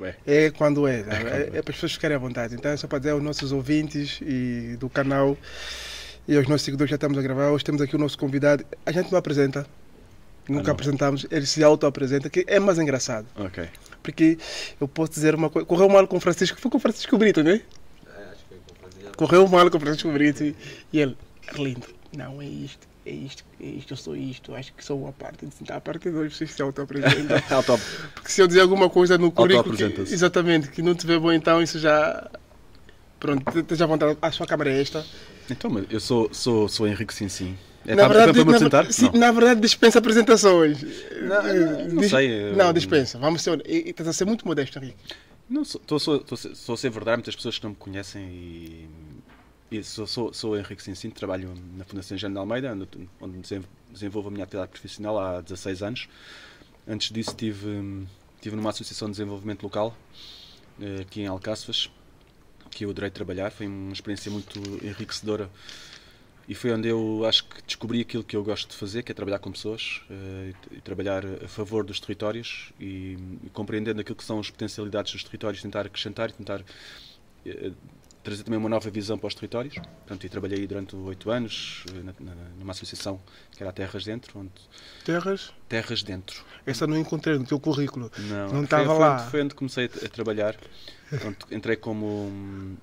é. É quando é. É para as pessoas ficarem à vontade. Então é só para dizer aos nossos ouvintes e do canal e aos nossos seguidores que já estamos a gravar. Hoje temos aqui o nosso convidado. A gente não apresenta. Nunca não. apresentamos. Ele se auto-apresenta, que é mais engraçado. Ok. Porque eu posso dizer uma coisa. Correu mal com o Francisco. Foi com o Francisco Brito, não é? Acho que foi com o Francisco. Correu mal com o Francisco Brito. E ele, Arlindo, não é isto. É isto, eu sou isto, acho que sou uma parte. Então, a parte de hoje vocês se auto-apresentam. Porque se eu dizer alguma coisa no currículo, exatamente, que não te vê bom, então isso já. Pronto, esteja à vontade. A sua câmara é esta. Então, mas eu sou Henrique Sim. Na verdade, para me apresentar? na verdade, dispensa apresentações. Não sei. Não, dispensa. Vamos ser. Estás a ser muito modesto, Henrique. Não, estou a ser verdade, muitas pessoas que não me conhecem e sou Henrique Sim, trabalho na Fundação Engenho de Almeida, onde desenvolvo a minha atividade profissional há 16 anos. Antes disso estive numa associação de desenvolvimento local, aqui em Alcáçovas, que eu adorei trabalhar, foi uma experiência muito enriquecedora e foi onde eu acho que descobri aquilo que eu gosto de fazer, que é trabalhar com pessoas e trabalhar a favor dos territórios e compreendendo aquilo que são as potencialidades dos territórios, tentar acrescentar e tentar trazer também uma nova visão para os territórios. Portanto, eu trabalhei durante 8 anos numa associação que era a Terras Dentro. Onde... Terras Dentro. Essa não encontrei no teu currículo. Não estava lá. Foi onde comecei a trabalhar. Entrei como...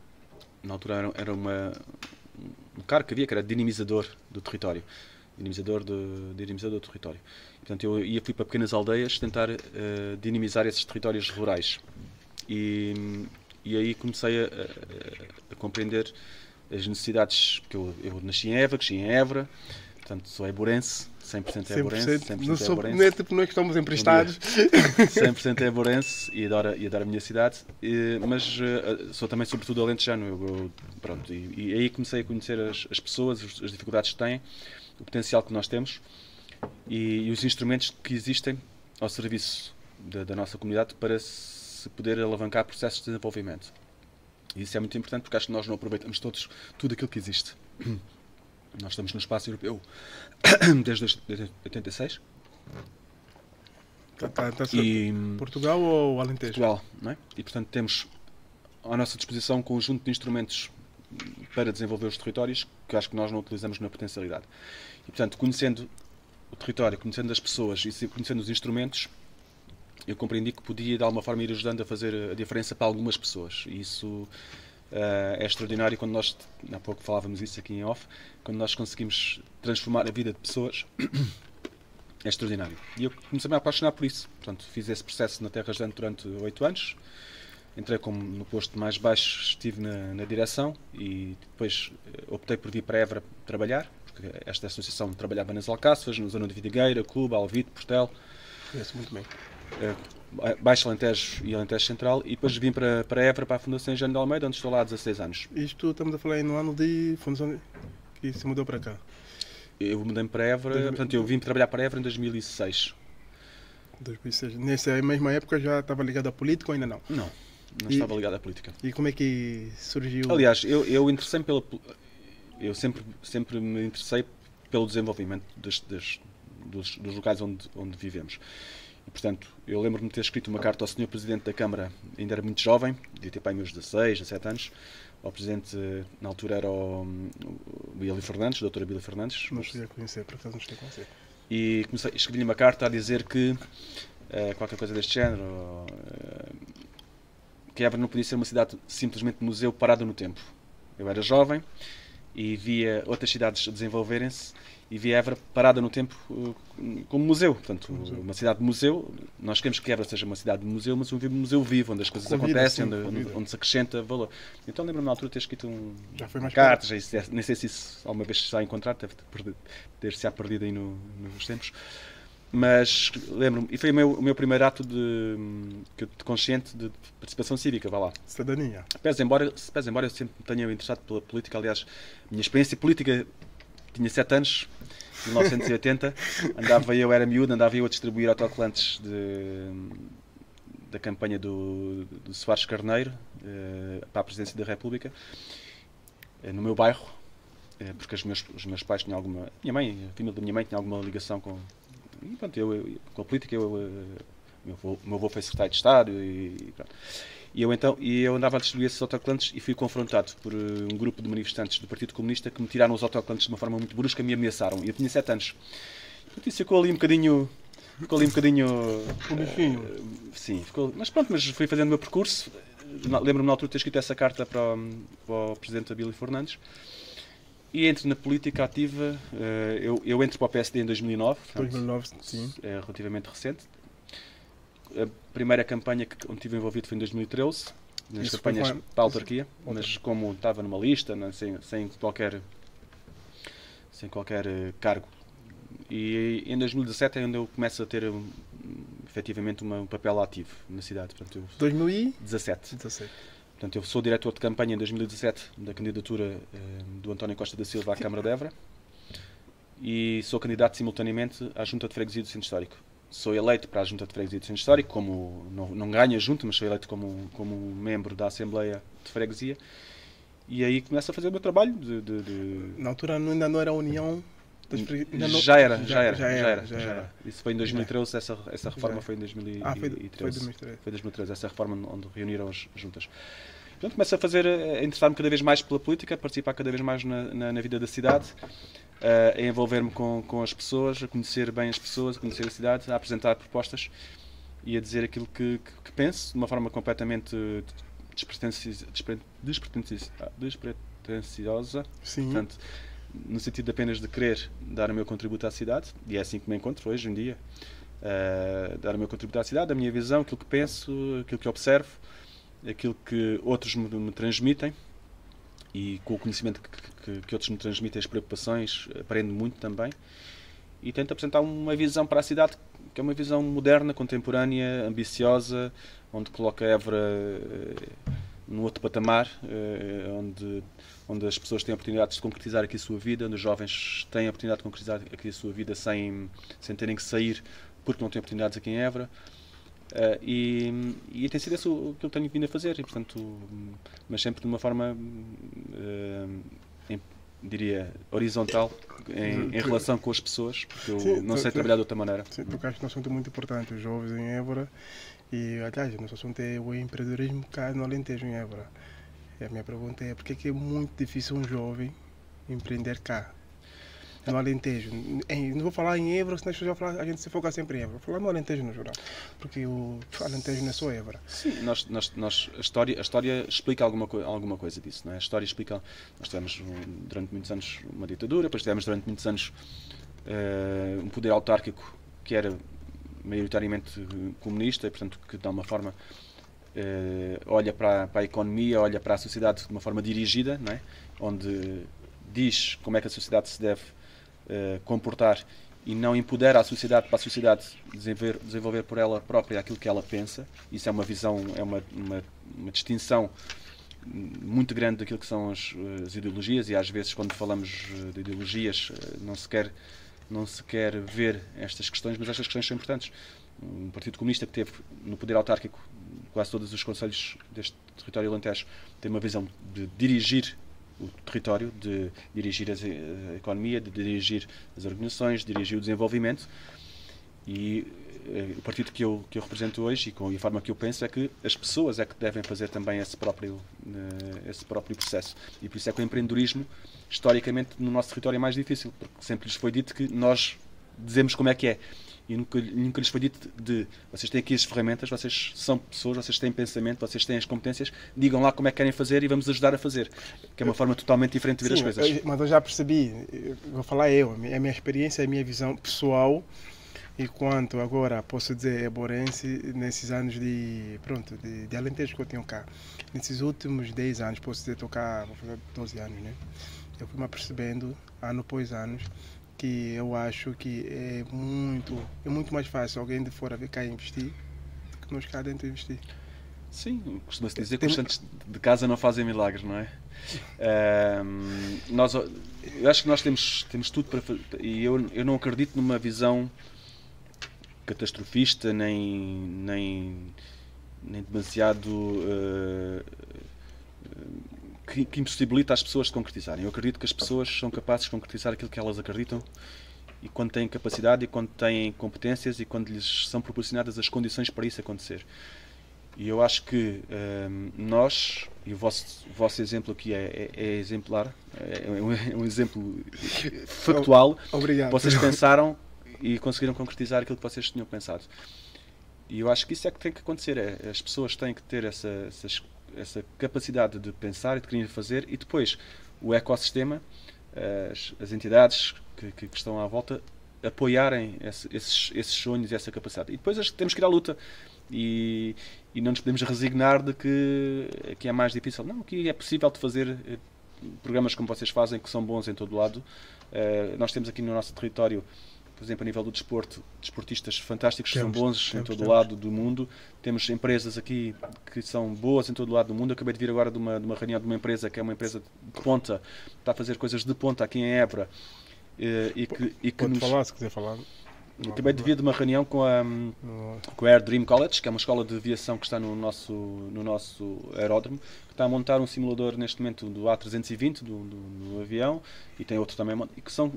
Na altura era um cargo que havia, que era dinamizador do território. Dinamizador do território. Portanto, eu fui para pequenas aldeias tentar dinamizar esses territórios rurais. E aí comecei a compreender as necessidades, que eu nasci em Évora, cresci em Évora, portanto sou éborense, 100% éborense. 100% não é tipo nós que estamos emprestados. 100% éborense e adoro a minha cidade, mas sou também sobretudo alentejano. Pronto, e aí comecei a conhecer as pessoas, as dificuldades que têm, o potencial que nós temos e os instrumentos que existem ao serviço da nossa comunidade para se poder alavancar processos de desenvolvimento. E isso é muito importante porque acho que nós não aproveitamos tudo aquilo que existe. Nós estamos no espaço europeu desde 86. Portugal ou Alentejo? Portugal, não é? E portanto temos à nossa disposição um conjunto de instrumentos para desenvolver os territórios que acho que nós não utilizamos na potencialidade. E portanto, conhecendo o território, conhecendo as pessoas e conhecendo os instrumentos, eu compreendi que podia de alguma forma ir ajudando a fazer a diferença para algumas pessoas. E isso é extraordinário quando nós, há pouco falávamos isso aqui em off, quando nós conseguimos transformar a vida de pessoas, é extraordinário. E eu comecei a me apaixonar por isso. Portanto, fiz esse processo na Terras Dentro durante 8 anos. Entrei como no posto mais baixo, estive na direção e depois optei por vir para Évora trabalhar, porque esta associação trabalhava nas Alcáçovas, na zona de Vidigueira, Cuba, Alvite, Portel. Conheço muito bem. Baixo Alentejo e Alentejo Central, e depois vim para Évora, para a Fundação Engenho de Almeida, onde estou lá há 16 anos. Isto estamos a falar aí no ano de Fundação que se mudou para cá. Eu mudei-me para Évora, portanto eu vim trabalhar para Évora em 2006. 2006. Nessa mesma época já estava ligado à política ou ainda não? Não estava ligado à política. E como é que surgiu? Aliás, eu interessei-me eu sempre me interessei pelo desenvolvimento dos locais onde vivemos. E, portanto, eu lembro-me de ter escrito uma carta ao Sr. Presidente da Câmara, ainda era muito jovem, devia ter para aí meus 16, 17 anos. O Presidente, na altura, era o Bílio Fernandes, o Dr. Bílio Fernandes. Não cheguei a conhecer, por acaso não cheguei a conhecer. E escrevi-lhe uma carta a dizer que, qualquer coisa deste género, que Évora não podia ser uma cidade simplesmente museu parada no tempo. Eu era jovem e via outras cidades a desenvolverem-se e via Évora parada no tempo como museu. Portanto, uma cidade de museu. Nós queremos que Évora seja uma cidade de museu, mas um museu vivo, onde as coisas acontecem, onde se acrescenta valor. Então lembro-me na altura de ter escrito cartas, nem sei se isso alguma vez se está a encontrar, deve ter-se perdido aí nos tempos. Mas lembro-me, e foi o meu primeiro ato de consciente de participação cívica, vá lá. Cidadania. Pese embora eu sempre me tenha interessado pela política, aliás, a minha experiência política tinha 7 anos, em 1980, eu era miúdo, andava eu a distribuir autocolantes da campanha do Soares Carneiro para a presidência da República, no meu bairro, porque os meus pais tinham a família da minha mãe tinha alguma ligação com a política. O meu avô foi secretário de Estado e pronto. E eu andava a distribuir esses autocolantes e fui confrontado por um grupo de manifestantes do Partido Comunista que me tiraram os autocolantes de uma forma muito brusca e me ameaçaram. E eu tinha 7 anos. Portanto, isso ficou ali um bocadinho... sim, mas pronto, mas fui fazendo o meu percurso. Lembro-me na altura de ter escrito essa carta para o Presidente Abílio Fernandes. E entro na política ativa. Eu entro para o PSD em 2009. 2009, sim. É relativamente recente. A primeira campanha onde estive envolvido foi em 2013, nas campanhas para a autarquia, mas como estava numa lista, sem qualquer cargo. E em 2017 é onde eu começo a ter efetivamente um papel ativo na cidade. Portanto, 2017. Portanto, eu sou diretor de campanha em 2017 da candidatura do António Costa da Silva à Câmara de Évora e sou candidato simultaneamente à Junta de Freguesia do Centro Histórico. Sou eleito para a Junta de Freguesia do Centro Histórico, como não ganho a Junta, mas sou eleito como membro da Assembleia de Freguesia. E aí começo a fazer o meu trabalho Na altura ainda não era a União... Já era. Isso foi em 2013, essa reforma foi em 2013. Foi 2013, essa reforma onde reuniram as juntas. Portanto, começo a interessar-me cada vez mais pela política, a participar cada vez mais na vida da cidade, a envolver-me com as pessoas, a conhecer bem as pessoas, a conhecer a cidade, a apresentar propostas e a dizer aquilo que penso, de uma forma completamente despretensiosa. Sim. Portanto, no sentido apenas de querer dar o meu contributo à cidade, e é assim que me encontro hoje em dia, dar o meu contributo à cidade, a minha visão, aquilo que penso, aquilo que observo, aquilo que outros me transmitem, e com o conhecimento que outros me transmitem, as preocupações, aprendo muito também, e tento apresentar uma visão para a cidade que é uma visão moderna, contemporânea, ambiciosa, onde coloca Évora num outro patamar, onde as pessoas têm a oportunidade de se concretizar aqui a sua vida, onde os jovens têm a oportunidade de concretizar aqui a sua vida sem terem que sair porque não têm oportunidades aqui em Évora. E tem sido isso o que eu tenho vindo a fazer, e, portanto, mas sempre de uma forma, diria, horizontal, em relação com as pessoas, porque eu não sei trabalhar de outra maneira. Sim, tocaste num assunto muito importante, os jovens em Évora, e, aliás, o nosso assunto é o empreendedorismo cá no Alentejo, em Évora. E a minha pergunta é, por que é muito difícil um jovem empreender cá, no Alentejo? Não vou falar em Évora, senão as pessoas vão falar, a gente se foca sempre em Évora. Vou falar no Alentejo no geral, porque o Alentejo não é só Évora. Sim, a história explica alguma coisa disso, não é? A história explica... Nós tivemos durante muitos anos uma ditadura, depois tivemos durante muitos anos um poder autárquico que era maioritariamente comunista, e, portanto, que de alguma forma olha para a economia, olha para a sociedade de uma forma dirigida, não é? Onde diz como é que a sociedade se deve comportar e não empodera a sociedade para a sociedade desenvolver por ela própria aquilo que ela pensa. Isso é uma visão, é uma distinção muito grande daquilo que são as ideologias, e às vezes quando falamos de ideologias não se quer ver estas questões, mas estas questões são importantes. Um Partido Comunista que teve no poder autárquico quase todos os concelhos deste território alentejo tem uma visão de dirigir o território, de dirigir a economia, de dirigir as organizações, de dirigir o desenvolvimento, e o partido que eu represento hoje e a forma que eu penso é que as pessoas é que devem fazer também esse próprio processo, e por isso é que o empreendedorismo historicamente no nosso território é mais difícil, porque sempre lhes foi dito que nós dizemos como é que é, e nunca lhes foi dito vocês têm aqui as ferramentas, vocês são pessoas, vocês têm pensamento, vocês têm as competências, digam lá como é que querem fazer e vamos ajudar a fazer, que é uma forma totalmente diferente de ver as coisas. Mas eu já percebi, vou falar a minha experiência, a minha visão pessoal, enquanto agora posso dizer eborense, nesses anos de Alentejo que eu tenho cá, nesses últimos 10 anos, posso dizer, estou cá, vou fazer 12 anos, né? Eu fui me apercebendo, ano após ano, que eu acho que é muito mais fácil alguém de fora vir cá investir do que nós cá dentro investir. Sim, costuma-se dizer que os santos de casa não fazem milagres, não é? Eu acho que nós temos tudo para fazer, e eu não acredito numa visão catastrofista nem demasiado que impossibilita as pessoas de concretizarem. Eu acredito que as pessoas são capazes de concretizar aquilo que elas acreditam e quando têm capacidade, e quando têm competências, e quando lhes são proporcionadas as condições para isso acontecer. E eu acho que nós, e o vosso exemplo aqui é exemplar, é um exemplo factual. Obrigado. Vocês pensaram e conseguiram concretizar aquilo que vocês tinham pensado. E eu acho que isso é que tem que acontecer. As pessoas têm que ter essa capacidade de pensar e de querer fazer, e depois o ecossistema, as entidades que estão à volta, apoiarem esses sonhos e essa capacidade. E depois temos que ir à luta. E não nos podemos resignar de que é mais difícil. Não, que é possível de fazer programas como vocês fazem, que são bons em todo o lado. Nós temos aqui no nosso território, por exemplo, a nível do desporto, desportistas fantásticos que são bons em todo o lado do mundo. Temos empresas aqui que são boas em todo o lado do mundo. Eu acabei de vir agora de uma reunião de uma empresa que é uma empresa de ponta, está a fazer coisas de ponta aqui em Évora. Pode falar, se quiser falar. Acabei de vir de uma reunião com a Air Dream College, que é uma escola de aviação que está no nosso aeródromo, que está a montar um simulador neste momento do A320, do avião, e tem outro também, e que são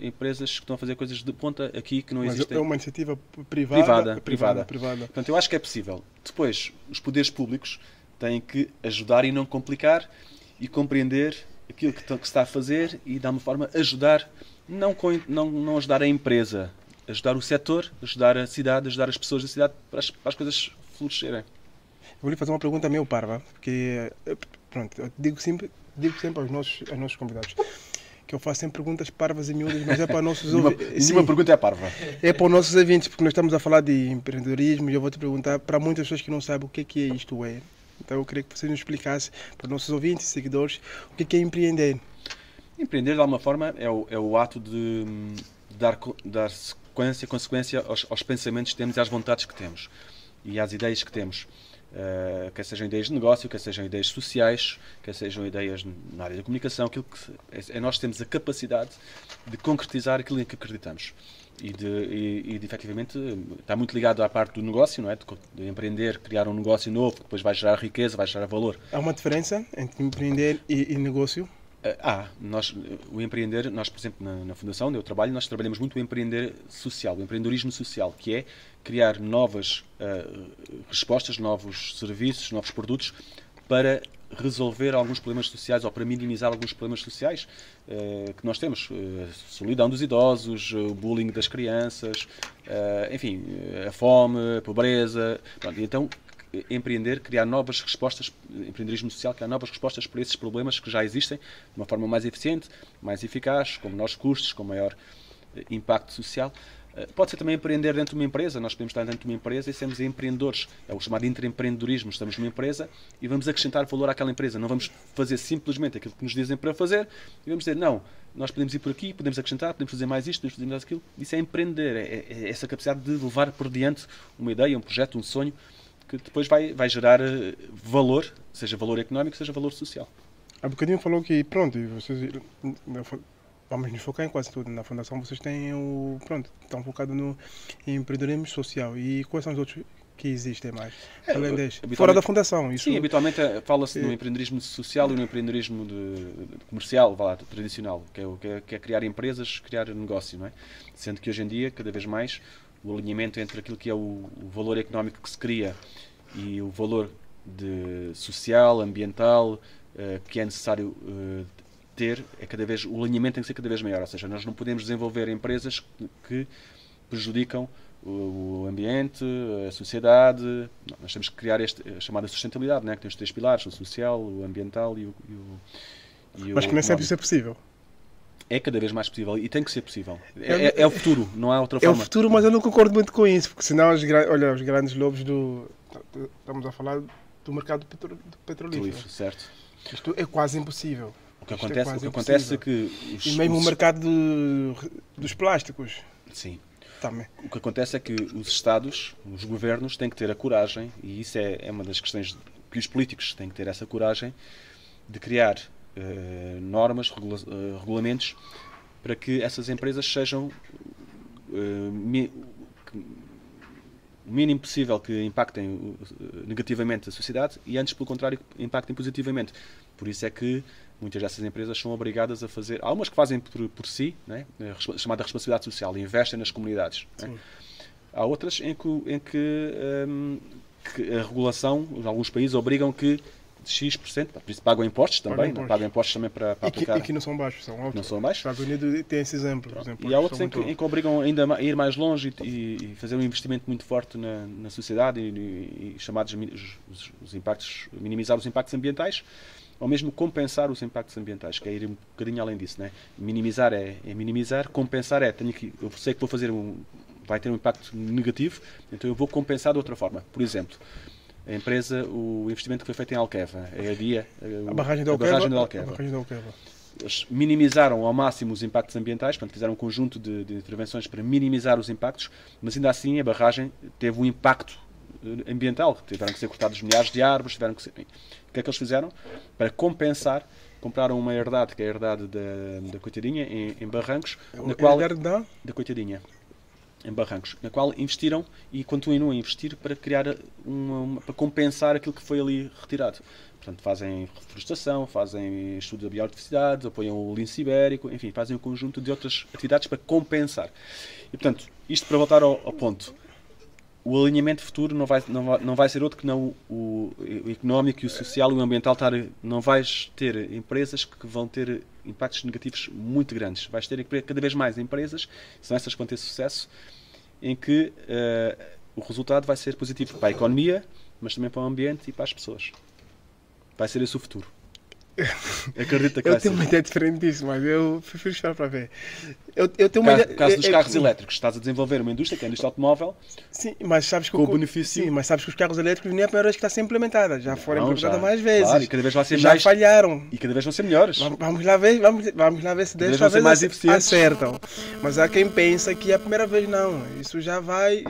empresas que estão a fazer coisas de ponta aqui que não existem. Mas é uma iniciativa privada. Portanto, eu acho que é possível. Depois, os poderes públicos têm que ajudar e não complicar, e compreender aquilo que se está a fazer e, de alguma forma, ajudar. Não ajudar a empresa, ajudar o setor, ajudar a cidade, ajudar as pessoas da cidade para as coisas florescerem. Vou lhe fazer uma pergunta meio parva, porque pronto, eu digo sempre aos nossos convidados que eu faço sempre perguntas parvas e miúdas, mas é para nossos ouvintes. Nenhuma pergunta é parva. É para os nossos ouvintes, porque nós estamos a falar de empreendedorismo e eu vou te perguntar para muitas pessoas que não sabem o que é isto. Então eu queria que você nos explicasse para os nossos ouvintes e seguidores o que é empreender. Empreender, de alguma forma, é o ato de dar consequência aos pensamentos que temos e às vontades que temos e às ideias que temos. Quer sejam ideias de negócio, quer sejam ideias sociais, quer sejam ideias na área da comunicação, nós temos a capacidade de concretizar aquilo em que acreditamos. E de efetivamente, está muito ligado à parte do negócio, não é? De empreender, criar um negócio novo, que depois vai gerar riqueza, vai gerar valor. Há uma diferença entre empreender e negócio? O empreender, nós, por exemplo, na Fundação onde eu trabalho, nós trabalhamos muito o empreender social, o empreendedorismo social, que é criar novas respostas, novos serviços, novos produtos para resolver alguns problemas sociais ou para minimizar alguns problemas sociais que nós temos. Solidão dos idosos, o bullying das crianças, enfim, a fome, a pobreza. Pronto, então, empreender, criar novas respostas, empreendedorismo social, criar novas respostas para esses problemas que já existem de uma forma mais eficiente, mais eficaz, com menores custos, com maior impacto social. Pode ser também empreender dentro de uma empresa. Nós podemos estar dentro de uma empresa e sermos empreendedores. É o chamado intraempreendedorismo. Estamos numa empresa e vamos acrescentar valor àquela empresa. Não vamos fazer simplesmente aquilo que nos dizem para fazer e vamos dizer, não, nós podemos ir por aqui, podemos acrescentar, podemos fazer mais isto, podemos fazer mais aquilo. Isso é empreender. É essa capacidade de levar por diante uma ideia, um projeto, um sonho, que depois vai gerar valor, seja valor económico, seja valor social. Há bocadinho falou que, pronto, vocês, vamos nos focar em quase tudo. Na Fundação vocês têm estão focados no empreendedorismo social. E quais são os outros que existem mais? Além deste, fora da Fundação. Isso... Sim, habitualmente fala-se no empreendedorismo social e no empreendedorismo comercial, tradicional, que é criar empresas, criar negócio, não é? Sendo que hoje em dia, cada vez mais, o alinhamento entre aquilo que é o valor económico que se cria e o valor social, ambiental, que é necessário ter, o alinhamento tem que ser cada vez maior. Ou seja, nós não podemos desenvolver empresas que prejudicam o ambiente, a sociedade. Não, nós temos que criar a chamada sustentabilidade, né? Que tem os 3 pilares, o social, o ambiental e o Mas que nem sempre isso é possível. É cada vez mais possível e tem que ser possível. É o futuro, não há outra forma. É o futuro, mas eu não concordo muito com isso, porque senão os grandes lobos estamos a falar do mercado petrolífero. Certo. Isto é quase impossível. O que acontece é que... E mesmo o mercado dos plásticos. Sim. Também. O que acontece é que os Estados, os governos, têm que ter a coragem, e isso é uma das questões que os políticos têm que ter essa coragem, de criar normas, regulamentos, para que essas empresas sejam o mínimo possível que impactem negativamente a sociedade e antes, pelo contrário, impactem positivamente. Por isso é que muitas dessas empresas são obrigadas a fazer, há umas que fazem por si, né? Chamada responsabilidade social, investem nas comunidades. Né? Há outras em que a regulação, em alguns países, obrigam que X%, por isso pagam impostos também, pagam impostos também para aplicar. E que não são baixos, são altos. Não são baixos. Os Estados Unidos tem esse exemplo. E há outros em que obrigam ainda a ir mais longe e fazer um investimento muito forte na sociedade e chamados os impactos, minimizar os impactos ambientais, ou mesmo compensar os impactos ambientais, que é ir um bocadinho além disso. Né? Minimizar é minimizar, compensar é, eu sei que vou fazer vai ter um impacto negativo, então eu vou compensar de outra forma. Por exemplo, a empresa, o investimento que foi feito em Alqueva, a barragem de Alqueva. Eles minimizaram ao máximo os impactos ambientais, portanto fizeram um conjunto de intervenções para minimizar os impactos, mas ainda assim a barragem teve um impacto ambiental. Tiveram que ser cortados milhares de árvores, tiveram que ser... O que é que eles fizeram? Para compensar, compraram uma herdade, que é a herdade da Coitadinha, em Barrancos, na qual... Da Coitadinha. Em Barrancos, na qual investiram e continuam a investir para criar para compensar aquilo que foi ali retirado. Portanto, fazem reflorestação, fazem estudo da biodiversidade, apoiam o lince ibérico, enfim, fazem um conjunto de outras atividades para compensar. E, portanto, isto para voltar ao ponto, o alinhamento futuro não vai ser outro que não o económico e o social e o ambiental. Não vais ter empresas que vão ter impactos negativos muito grandes. Vais ter cada vez mais empresas, são essas que vão ter sucesso, em que o resultado vai ser positivo para a economia, mas também para o ambiente e para as pessoas. Vai ser esse o futuro. Acredita que eu tenho uma ideia diferente disso, mas eu prefiro esperar para ver. Eu tenho uma ideia... caso dos carros elétricos, estás a desenvolver uma indústria, que é a indústria automóvel, sim, mas sabes que com o benefício... Sim, mas sabes que os carros elétricos nem é a primeira vez que está a ser implementada. Já foram implementadas mais vezes. Claro, e cada vez vai ser já falharam. E cada vez vão ser melhores. Vamos lá ver se desta vez mais acertam. Mas há quem pensa que é a primeira vez não. Isso já vai...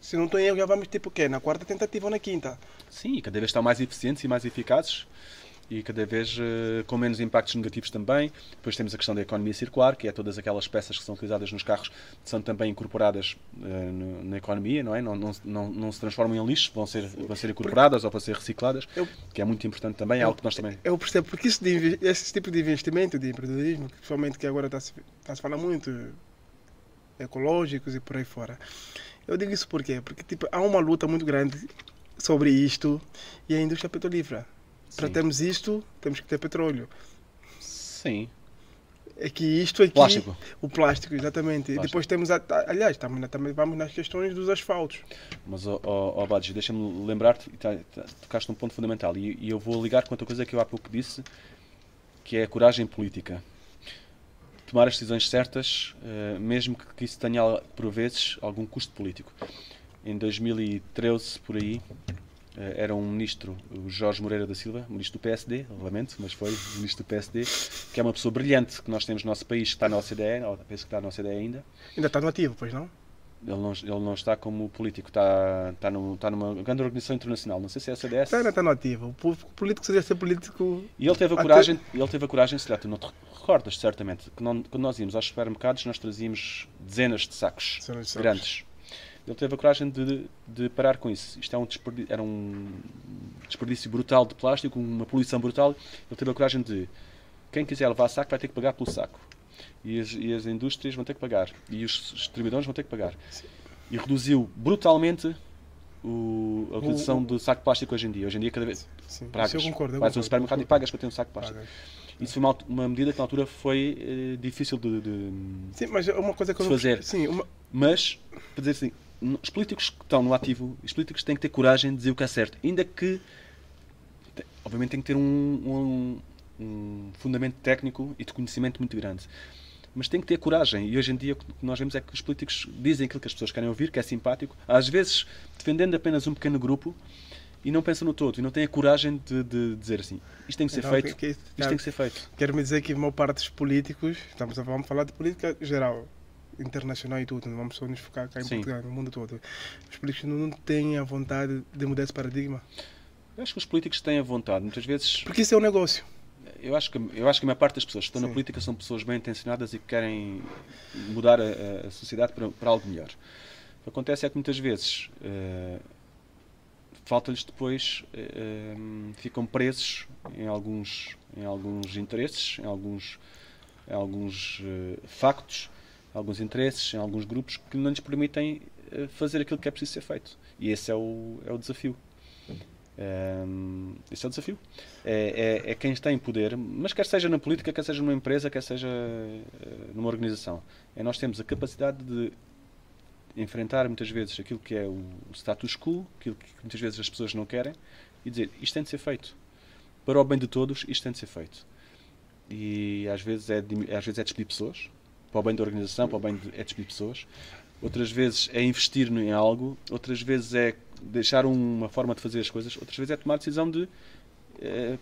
se não estou em erro, já vamos tipo o quê? Na quarta tentativa ou na quinta? Sim, e cada vez estão mais eficientes e mais eficazes. E cada vez com menos impactos negativos também. Depois temos a questão da economia circular, que é todas aquelas peças que são utilizadas nos carros, que são também incorporadas na economia, não é? Não se transformam em lixo, vão ser incorporadas ou vão ser recicladas, que é muito importante também, é algo que nós também... Eu percebo, porque esse tipo de investimento de empreendedorismo, principalmente que agora está-se falando muito, ecológicos e por aí fora. Eu digo isso por quê? Porque tipo, há uma luta muito grande sobre isto e a indústria petrolífera. Para termos isto, temos que ter petróleo. Sim. É que isto aqui... Plástico. O plástico, exatamente. Plástico. E depois temos... Aliás, também vamos nas questões dos asfaltos. Mas, Badji, deixa-me lembrar-te, tocaste num ponto fundamental, e eu vou ligar com outra coisa que eu há pouco disse, que é a coragem política. Tomar as decisões certas, mesmo que isso tenha, por vezes, algum custo político. Em 2013, por aí... era um ministro, o Jorge Moreira da Silva, ministro do PSD, obviamente, mas foi ministro do PSD, que é uma pessoa brilhante que nós temos no nosso país, que está na OCDE, penso que está na OCDE ainda. Ainda está no ativo, pois não? Ele não está como político, está numa grande organização internacional, não sei se é a OCDE. Está no ativo, o político seria ser político... E ele teve a coragem, se calhar tu não te recordas, certamente, que quando nós íamos aos supermercados, nós trazíamos dezenas de sacos grandes. Ele teve a coragem de parar com isso. Isto era um desperdício brutal de plástico, uma poluição brutal. Ele teve a coragem de, quem quiser levar saco vai ter que pagar pelo saco. E as indústrias vão ter que pagar. E os distribuidores vão ter que pagar. Sim. E reduziu brutalmente a utilização do saco de plástico hoje em dia. Hoje em dia, cada vez pagas. Vais a um supermercado e pagas para ter um saco de plástico. Isso foi uma medida que na altura foi difícil de sim, mas é uma coisa que eu fazer. Sim, Mas, para dizer assim, os políticos que estão no ativo, os políticos têm que ter coragem de dizer o que é certo. Ainda que, obviamente, tem que ter um fundamento técnico e de conhecimento muito grande. Mas tem que ter coragem. E hoje em dia o que nós vemos é que os políticos dizem aquilo que as pessoas querem ouvir, que é simpático, às vezes defendendo apenas um pequeno grupo, e não pensam no todo, e não têm a coragem de dizer assim, isto tem que ser feito, isto tem que ser feito. Quero-me dizer que a maior parte dos políticos, vamos falar de política geral, internacional e tudo, não vamos só nos focar cá em Portugal, no mundo todo. Os políticos não têm a vontade de mudar esse paradigma? Eu acho que os políticos têm a vontade, muitas vezes... Porque isso é um negócio. Eu acho que a maior parte das pessoas que estão na política são pessoas bem intencionadas e que querem mudar a sociedade para algo melhor. O que acontece é que muitas vezes falta-lhes depois, ficam presos em alguns interesses, em alguns factos, alguns interesses, em alguns grupos que não lhes permitem fazer aquilo que é preciso ser feito. E esse é o desafio. Esse é o desafio. É quem tem poder, mas quer seja na política, quer seja numa empresa, quer seja numa organização. Nós temos a capacidade de enfrentar muitas vezes aquilo que é o status quo, aquilo que muitas vezes as pessoas não querem, e dizer, isto tem de ser feito. Para o bem de todos, isto tem de ser feito. E às vezes é despedir pessoas, para o bem da organização, é despedir pessoas. Outras vezes é investir em algo, outras vezes é deixar uma forma de fazer as coisas, outras vezes é tomar a decisão de,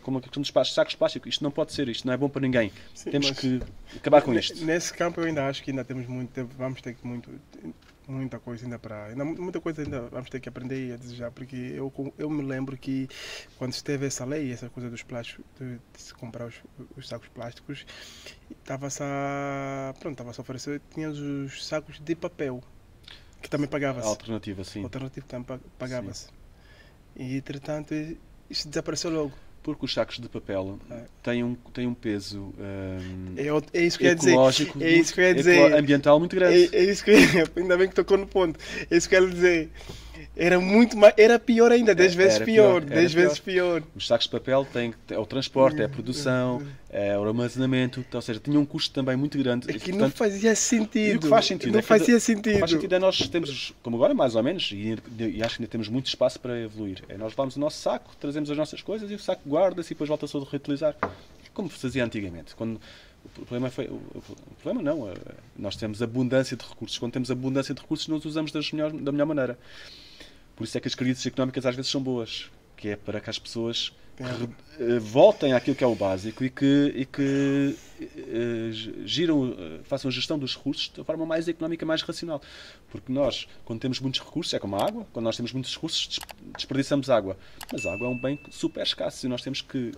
como a questão dos sacos de plástico, isto não pode ser, isto não é bom para ninguém. Sim, temos que acabar com isto. Nesse campo eu ainda acho que ainda temos muito tempo, vamos ter muita coisa muita coisa ainda vamos ter que aprender e a desejar, porque eu me lembro que quando esteve essa lei, essa coisa dos plásticos, de se comprar os sacos plásticos, estava-se a oferecer, tinha os sacos de papel, que também pagava-se. Alternativa, sim. Alternativa também pagava-se. E, entretanto, isso desapareceu logo. Porque os sacos de papel têm um peso é isso que ecológico, é isso que eu ia dizer. Ambiental muito grande. É isso que ainda bem que tocou no ponto. É isso que eu ia dizer. Era muito mais, era pior ainda, 10 vezes pior. 10 vezes pior. Os sacos de papel têm o transporte, é a produção, é o armazenamento, ou seja, tinha um custo também muito grande. É que portanto, não fazia sentido. E o que faz sentido? Não fazia sentido. Faz sentido é nós temos, como agora mais ou menos, e acho que ainda temos muito espaço para evoluir. Nós levamos o nosso saco, trazemos as nossas coisas e o saco guarda-se e depois volta-se a reutilizar. Como se fazia antigamente. O problema não, nós temos abundância de recursos. Quando temos abundância de recursos, nós usamos da melhor maneira. Por isso é que as crises económicas às vezes são boas, que é para que as pessoas voltem àquilo que é o básico e que façam a gestão dos recursos de forma mais económica, mais racional. Porque nós, quando temos muitos recursos, é como a água, quando nós temos muitos recursos, desperdiçamos água. Mas a água é um bem super escasso e nós temos que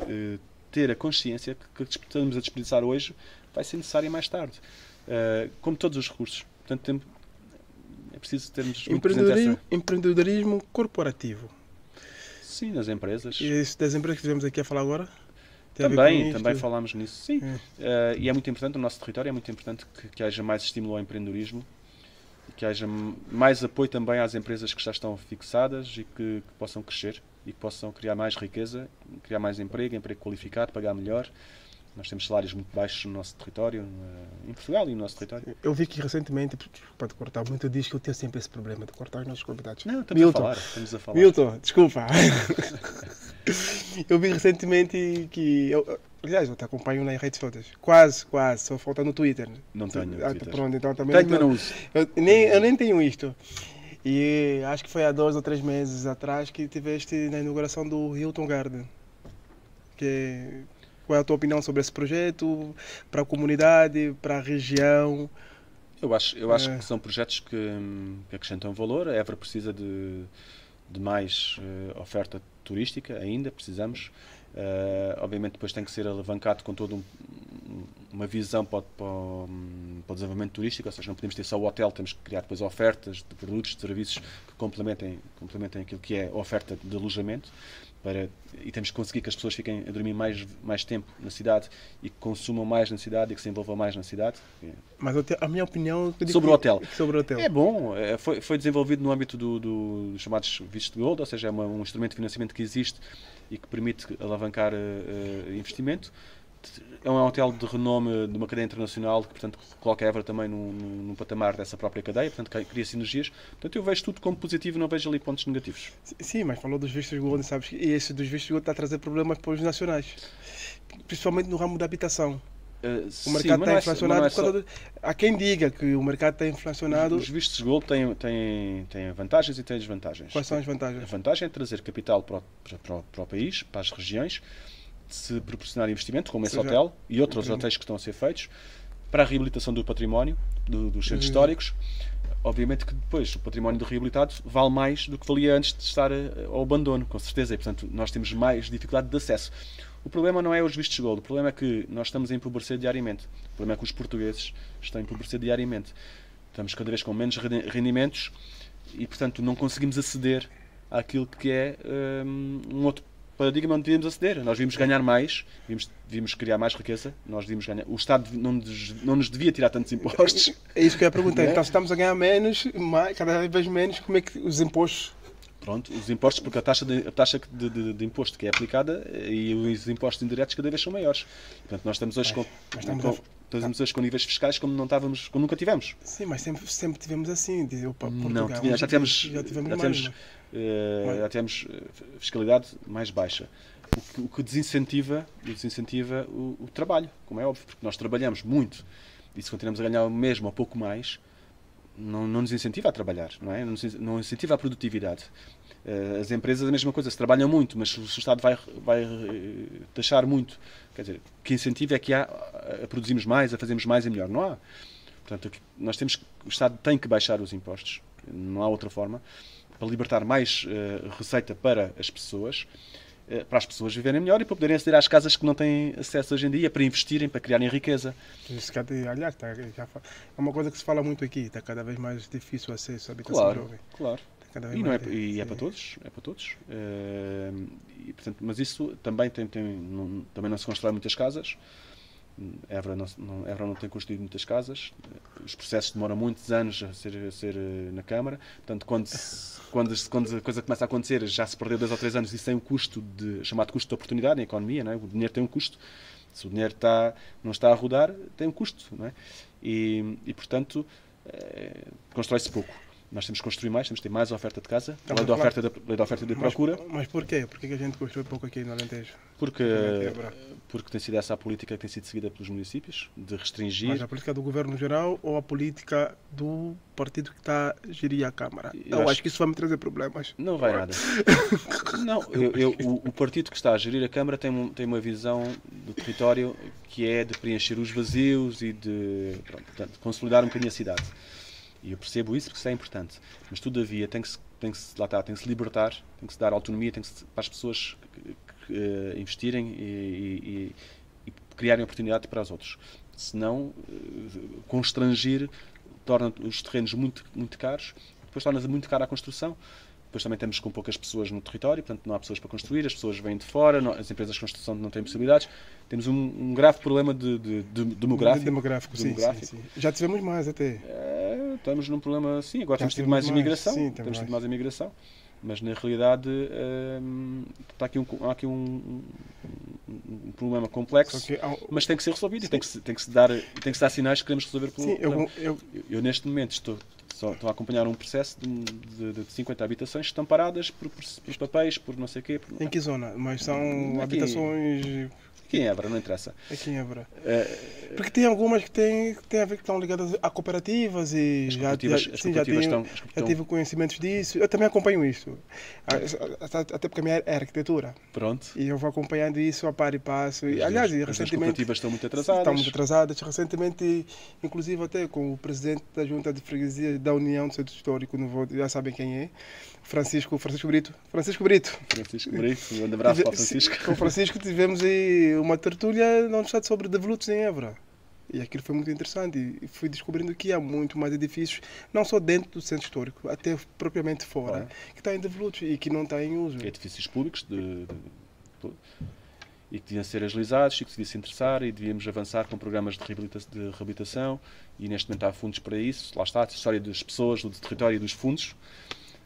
ter a consciência que estamos a desperdiçar hoje vai ser necessária mais tarde. Como todos os recursos. Portanto, é preciso termos empreendedorismo corporativo. Sim, nas empresas. E isso das empresas que estivemos aqui a falar agora? Também falámos nisso, sim. E é muito importante, no nosso território, é muito importante que haja mais estímulo ao empreendedorismo, que haja mais apoio também às empresas que já estão fixadas e que possam crescer e que possam criar mais riqueza, criar mais emprego qualificado, pagar melhor. Nós temos salários muito baixos no nosso território, em Portugal e no nosso território. Eu vi que recentemente, para te cortar muito, eu disse que eu tenho sempre esse problema de cortar os nossos convidados. Não, estamos a falar. Milton, desculpa. Eu vi recentemente que... Aliás, eu te acompanho nas redes sociais. Quase. Só falta no Twitter. Não tenho Twitter. Pronto, então também... Tenho, mas não uso. Eu nem tenho isto. E acho que foi há 2 ou 3 meses atrás que tiveste na inauguração do Hilton Garden. Qual é a tua opinião sobre esse projeto, para a comunidade, para a região? Eu acho que são projetos que acrescentam valor. A Évora precisa de mais oferta turística ainda, precisamos. Obviamente depois tem que ser alavancado com toda uma visão para o desenvolvimento turístico, ou seja, não podemos ter só o hotel, temos que criar depois ofertas de produtos, de serviços que complementem aquilo que é a oferta de alojamento. E temos que conseguir que as pessoas fiquem a dormir mais tempo na cidade e que consumam mais na cidade e que se envolvam mais na cidade. Mas a minha opinião... Sobre o hotel. É bom, foi desenvolvido no âmbito dos chamados vistos de gold, ou seja, é um instrumento de financiamento que existe e que permite alavancar investimento. É um hotel de renome de uma cadeia internacional que, portanto, coloca a Évora também num patamar dessa própria cadeia, portanto, cria sinergias. Portanto, eu vejo tudo como positivo e não vejo ali pontos negativos. Sim, mas falou dos vistos gold, sabes? E esse dos vistos gold está a trazer problemas para os nacionais, principalmente no ramo da habitação. O mercado está inflacionado. Há quem diga que o mercado está inflacionado. Os vistos gold têm vantagens e têm desvantagens. Quais são as vantagens? A vantagem é trazer capital para o país, para as regiões, se proporcionar investimento, como esse hotel e outros hotéis que estão a ser feitos, para a reabilitação do património dos centros históricos. Obviamente que depois o património do reabilitado vale mais do que valia antes de estar ao abandono, com certeza, e portanto nós temos mais dificuldade de acesso. O problema não é os vistos gold, o problema é que nós estamos a empobrecer diariamente. O problema é que os portugueses estão a empobrecer diariamente. Estamos cada vez com menos rendimentos e, portanto, não conseguimos aceder àquilo que é um outro paradigma onde devíamos aceder. Nós devíamos ganhar mais, devíamos criar mais riqueza, nós devíamos ganhar. O Estado não nos devia tirar tantos impostos. É isso que eu ia perguntar. Então, se estamos a ganhar menos, cada vez menos, como é que os impostos... Pronto, os impostos, porque a taxa de imposto que é aplicada e os impostos indiretos cada vez são maiores. Portanto, nós estamos hoje estamos hoje com níveis fiscais como não estávamos, como nunca tivemos. Sim, mas sempre tivemos assim. Portugal, já tivemos fiscalidade mais baixa. O que desincentiva o trabalho, como é óbvio, porque nós trabalhamos muito e se continuamos a ganhar o mesmo ou pouco mais, não nos incentiva a trabalhar, não é? Não incentiva a produtividade. As empresas a mesma coisa, se trabalham muito, mas se o Estado vai taxar muito, quer dizer, que incentivo é que há a produzirmos mais, a fazermos mais e melhor? Não há. Portanto, o Estado tem que baixar os impostos, não há outra forma, para libertar mais receita para as pessoas viverem melhor e para poderem aceder às casas que não têm acesso hoje em dia, para investirem, para criarem riqueza. Aliás, é uma coisa que se fala muito aqui, está cada vez mais difícil o acesso à habitação jovem. Claro. É para todos. Portanto, mas isso também também não se constrói muitas casas. Évora não tem construído muitas casas. Os processos demoram muitos anos a ser na Câmara. Portanto, quando a coisa começa a acontecer, já se perdeu 2 ou 3 anos e sem um custo chamado custo de oportunidade na economia, não é? O dinheiro tem um custo. Se o dinheiro não está a rodar, tem um custo, não é? E portanto, constrói-se pouco. Nós temos que construir mais, temos que ter mais oferta de casa, lei da oferta e da procura. Mas porquê? Porquê que a gente construiu pouco aqui no Alentejo? Porque tem sido essa a política que tem sido seguida pelos municípios, de restringir... Mas a política do governo geral ou a política do partido que está a gerir a Câmara? Eu acho que isso vai me trazer problemas. Não vai nada. Não, o partido que está a gerir a Câmara tem uma visão do território que é de preencher os vazios e de consolidar um bocadinho a cidade. E eu percebo isso porque isso é importante. Mas, todavia, tem que se libertar, tem que se dar autonomia, para as pessoas investirem e criarem oportunidade para os outros. Senão, constrangir torna os terrenos muito, muito caros, depois torna-se muito cara a construção. Depois também temos com poucas pessoas no território, portanto não há pessoas para construir, as pessoas vêm de fora, as empresas de construção não têm possibilidades. Temos um grave problema demográfico. Sim. Já tivemos mais até. Estamos num problema, sim, agora temos tido mais imigração. Temos tido mais imigração, mas na realidade há aqui um problema complexo, mas tem que ser resolvido e tem que se dar sinais que queremos resolver o problema. Eu neste momento estou a acompanhar um processo de 50 habitações que estão paradas por papéis, por não sei o quê. Em que zona? Mas são habitações... Aqui em Évora, não interessa. Aqui em Évora. Porque tem algumas que têm a ver que estão ligadas a cooperativas e já tive conhecimentos disso. Eu também acompanho isto. Até porque a minha é arquitetura. Pronto. E eu vou acompanhando isso a par e passo. Aliás, recentemente... As cooperativas estão muito atrasadas. Estão muito atrasadas. Recentemente, inclusive até com o presidente da Junta de Freguesia da União do Centro Histórico, já sabem quem é, Francisco Brito. Um abraço para o Francisco. Com o Francisco tivemos aí uma tertúlia na Universidade sobre devolutos em Évora. E aquilo foi muito interessante. E fui descobrindo que há muito mais edifícios, não só dentro do centro histórico, até propriamente fora, que estão em devolutos e que não estão em uso. Edifícios públicos e que deviam ser agilizados e que se devia se interessar e devíamos avançar com programas de reabilitação e neste momento há fundos para isso. Lá está a história das pessoas, do território e dos fundos.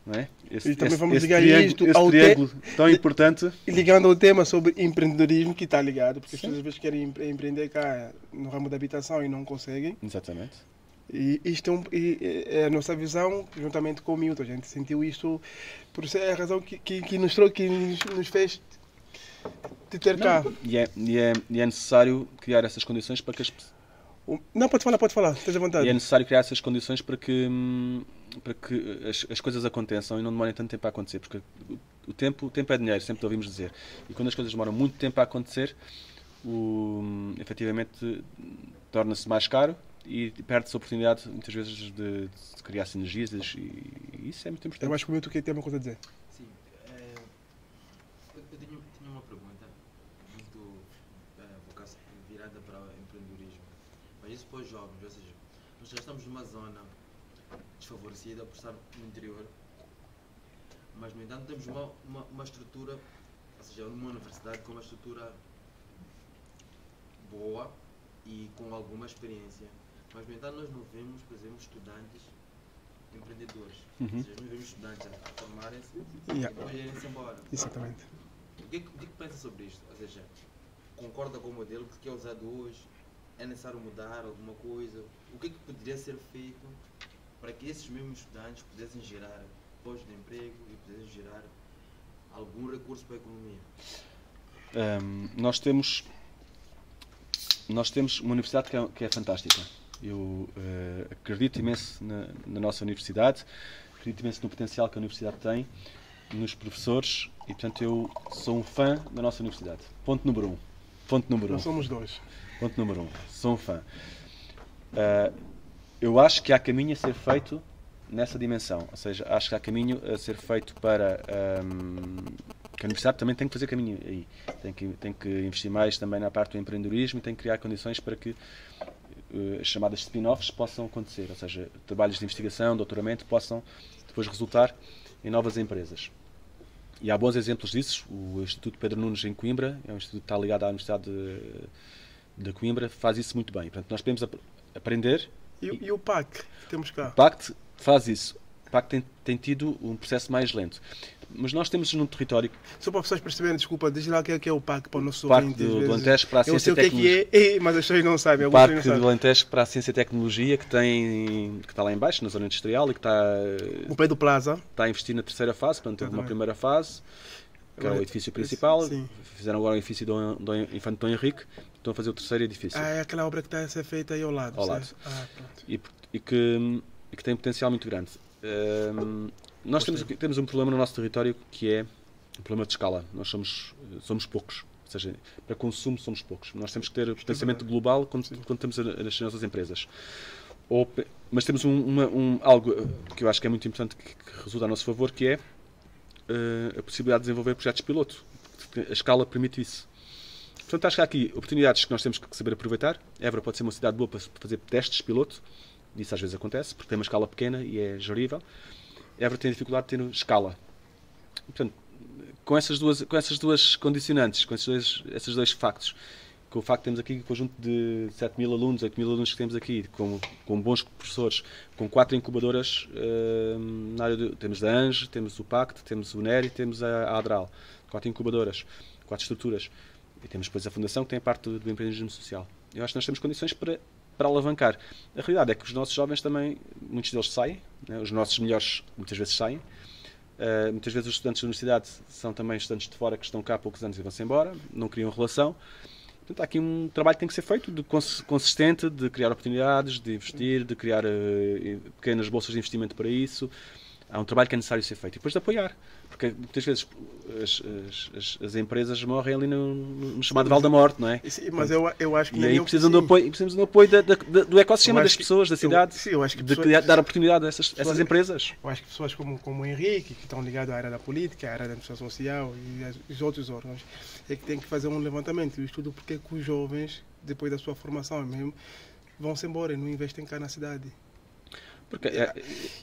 Não é? E também vamos ligar isto ao triângulo tão importante. E ligando ao tema sobre empreendedorismo, que está ligado, porque as pessoas às vezes querem empreender cá no ramo da habitação e não conseguem. Exatamente. E isto é a nossa visão, juntamente com o Milton. A gente sentiu isto, por isso é a razão que nos fez de ter cá. E é necessário criar essas condições para que as pessoas... Não, pode falar, esteja à vontade. E é necessário criar essas condições para que as coisas aconteçam e não demorem tanto tempo a acontecer, porque o tempo é dinheiro, sempre ouvimos dizer. E quando as coisas demoram muito tempo a acontecer, efetivamente torna-se mais caro e perde-se a oportunidade, muitas vezes, de criar sinergias e isso é muito importante. Eu acho que o Milton tem uma coisa a dizer. Sim. Eu tinha uma pergunta muito virada para o empreendedorismo. Mas isso para os jovens, ou seja, nós já estamos numa zona desfavorecida por estar no interior, Mas, no entanto, temos uma estrutura, ou seja, uma universidade com uma estrutura boa e com alguma experiência. Mas, no entanto, nós não vemos, por exemplo, estudantes empreendedores. Ou seja, não vemos estudantes a formarem-se e depois irem-se embora. Exatamente. O que pensa sobre isto? Ou seja, concorda com o modelo que é usado hoje? É necessário mudar alguma coisa? O que poderia ser feito para que esses mesmos estudantes pudessem gerar postos de emprego e pudessem gerar algum recurso para a economia? Nós temos uma universidade que é fantástica. Eu acredito imenso na nossa universidade, acredito imenso no potencial que a universidade tem, nos professores, e portanto eu sou um fã da nossa universidade. Ponto número 1. Nós somos dois. Ponto número 1. Sou um fã. Eu acho que há caminho a ser feito nessa dimensão. Ou seja, acho que há caminho a ser feito para... que a universidade também tem que fazer caminho aí. Tem que investir mais também na parte do empreendedorismo e tem que criar condições para que as chamadas spin-offs possam acontecer. Ou seja, trabalhos de investigação, doutoramento, possam depois resultar em novas empresas. E há bons exemplos disso. O Instituto Pedro Nunes em Coimbra, é um instituto que está ligado à Universidade de Coimbra, faz isso muito bem. Portanto, nós podemos aprender. E o PAC que temos cá? O PAC faz isso. O PAC tem tido um processo mais lento. Mas nós temos num território... Só para pessoas perceberem, desculpa, diz lá o que é o PAC para o nosso ouvinte. O PAC do Alentejo para a Ciência e Tecnologia. Eu sei o que é, mas as pessoas não sabem. O PAC do Alentejo para a Ciência e Tecnologia, que está lá em baixo, na zona industrial, e que está... O pé do Plaza. Está a investir na terceira fase, portanto teve uma primeira fase, que é o edifício principal. Sim. Fizeram agora o edifício do Infante Dom Henrique, estão a fazer o terceiro edifício. É aquela obra que está a ser feita aí ao lado. Ao lado. E que tem um potencial muito grande. Nós temos um problema no nosso território que é um problema de escala. Nós somos poucos. Ou seja, para consumo somos poucos. Nós temos que ter pensamento global quando estamos nas nossas empresas. Mas temos algo que eu acho que é muito importante que resulta a nosso favor, que é a possibilidade de desenvolver projetos piloto. A escala permite isso. Portanto, acho que há aqui oportunidades que nós temos que saber aproveitar. Évora pode ser uma cidade boa para fazer testes piloto. Isso às vezes acontece, porque tem uma escala pequena e é gerível. Évora tem dificuldade de ter escala. Portanto, com essas duas condicionantes, com esses dois factos, com o facto de termos aqui um conjunto de 7.000 alunos, 8.000 alunos que temos aqui, com bons professores, com 4 incubadoras na área temos a ANGE, temos o PACT, temos o NERI, temos a ADRAL. 4 incubadoras, 4 estruturas. E temos depois a Fundação, que tem a parte do empreendedorismo social. Eu acho que nós temos condições para alavancar. A realidade é que os nossos jovens também, muitos deles saem, né? Os nossos melhores muitas vezes saem. Muitas vezes os estudantes da universidade são também estudantes de fora que estão cá há poucos anos e vão-se embora, não criam relação. Portanto, há aqui um trabalho que tem que ser feito, consistente, de criar oportunidades, de investir, de criar pequenas bolsas de investimento para isso. Há um trabalho que é necessário ser feito. E depois de apoiar. Porque muitas vezes as empresas morrem ali no chamado Val da Morte, não é? Sim, mas eu acho que... E aí precisam do apoio do ecossistema das pessoas, da cidade, eu acho que dar oportunidade a essas empresas. Eu acho que pessoas como o Henrique, que estão ligados à área da política, à área da administração social e os outros órgãos, é que tem que fazer um levantamento e um estudo porque é que os jovens, depois da sua formação mesmo, vão-se embora e não investem cá na cidade. Porque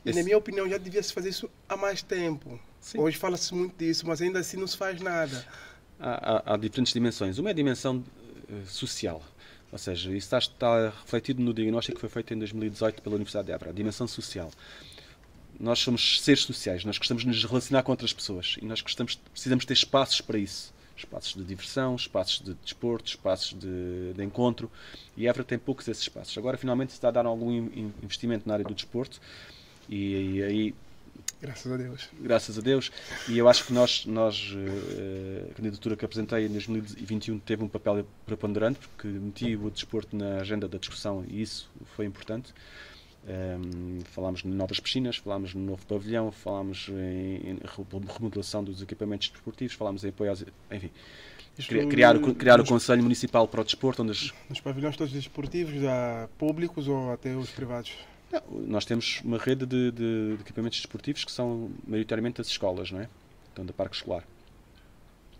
e na minha opinião já devia se fazer isso há mais tempo. Sim. Hoje fala-se muito disso, mas ainda assim não se faz nada. Há diferentes dimensões. Uma é a dimensão social, ou seja, isso está refletido no diagnóstico que foi feito em 2018 pela Universidade de Évora, a dimensão social. Nós somos seres sociais, nós gostamos de nos relacionar com outras pessoas e nós precisamos ter espaços para isso. Espaços de diversão, espaços de desporto, espaços de encontro, e Évora tem poucos desses espaços. Agora finalmente se está a dar algum investimento na área do desporto e aí... Graças a Deus. E eu acho que nós a candidatura que apresentei em 2021 teve um papel preponderante, porque meti o desporto na agenda da discussão e isso foi importante. Falámos em novas piscinas, falámos no novo pavilhão, falámos em remodelação dos equipamentos desportivos, falámos em apoio às... Enfim, criar o Conselho Municipal para o Desporto, onde... Nos pavilhões todos desportivos, públicos ou até os privados? Nós temos uma rede de equipamentos desportivos que são maioritariamente das escolas, não é? Então, da parque escolar.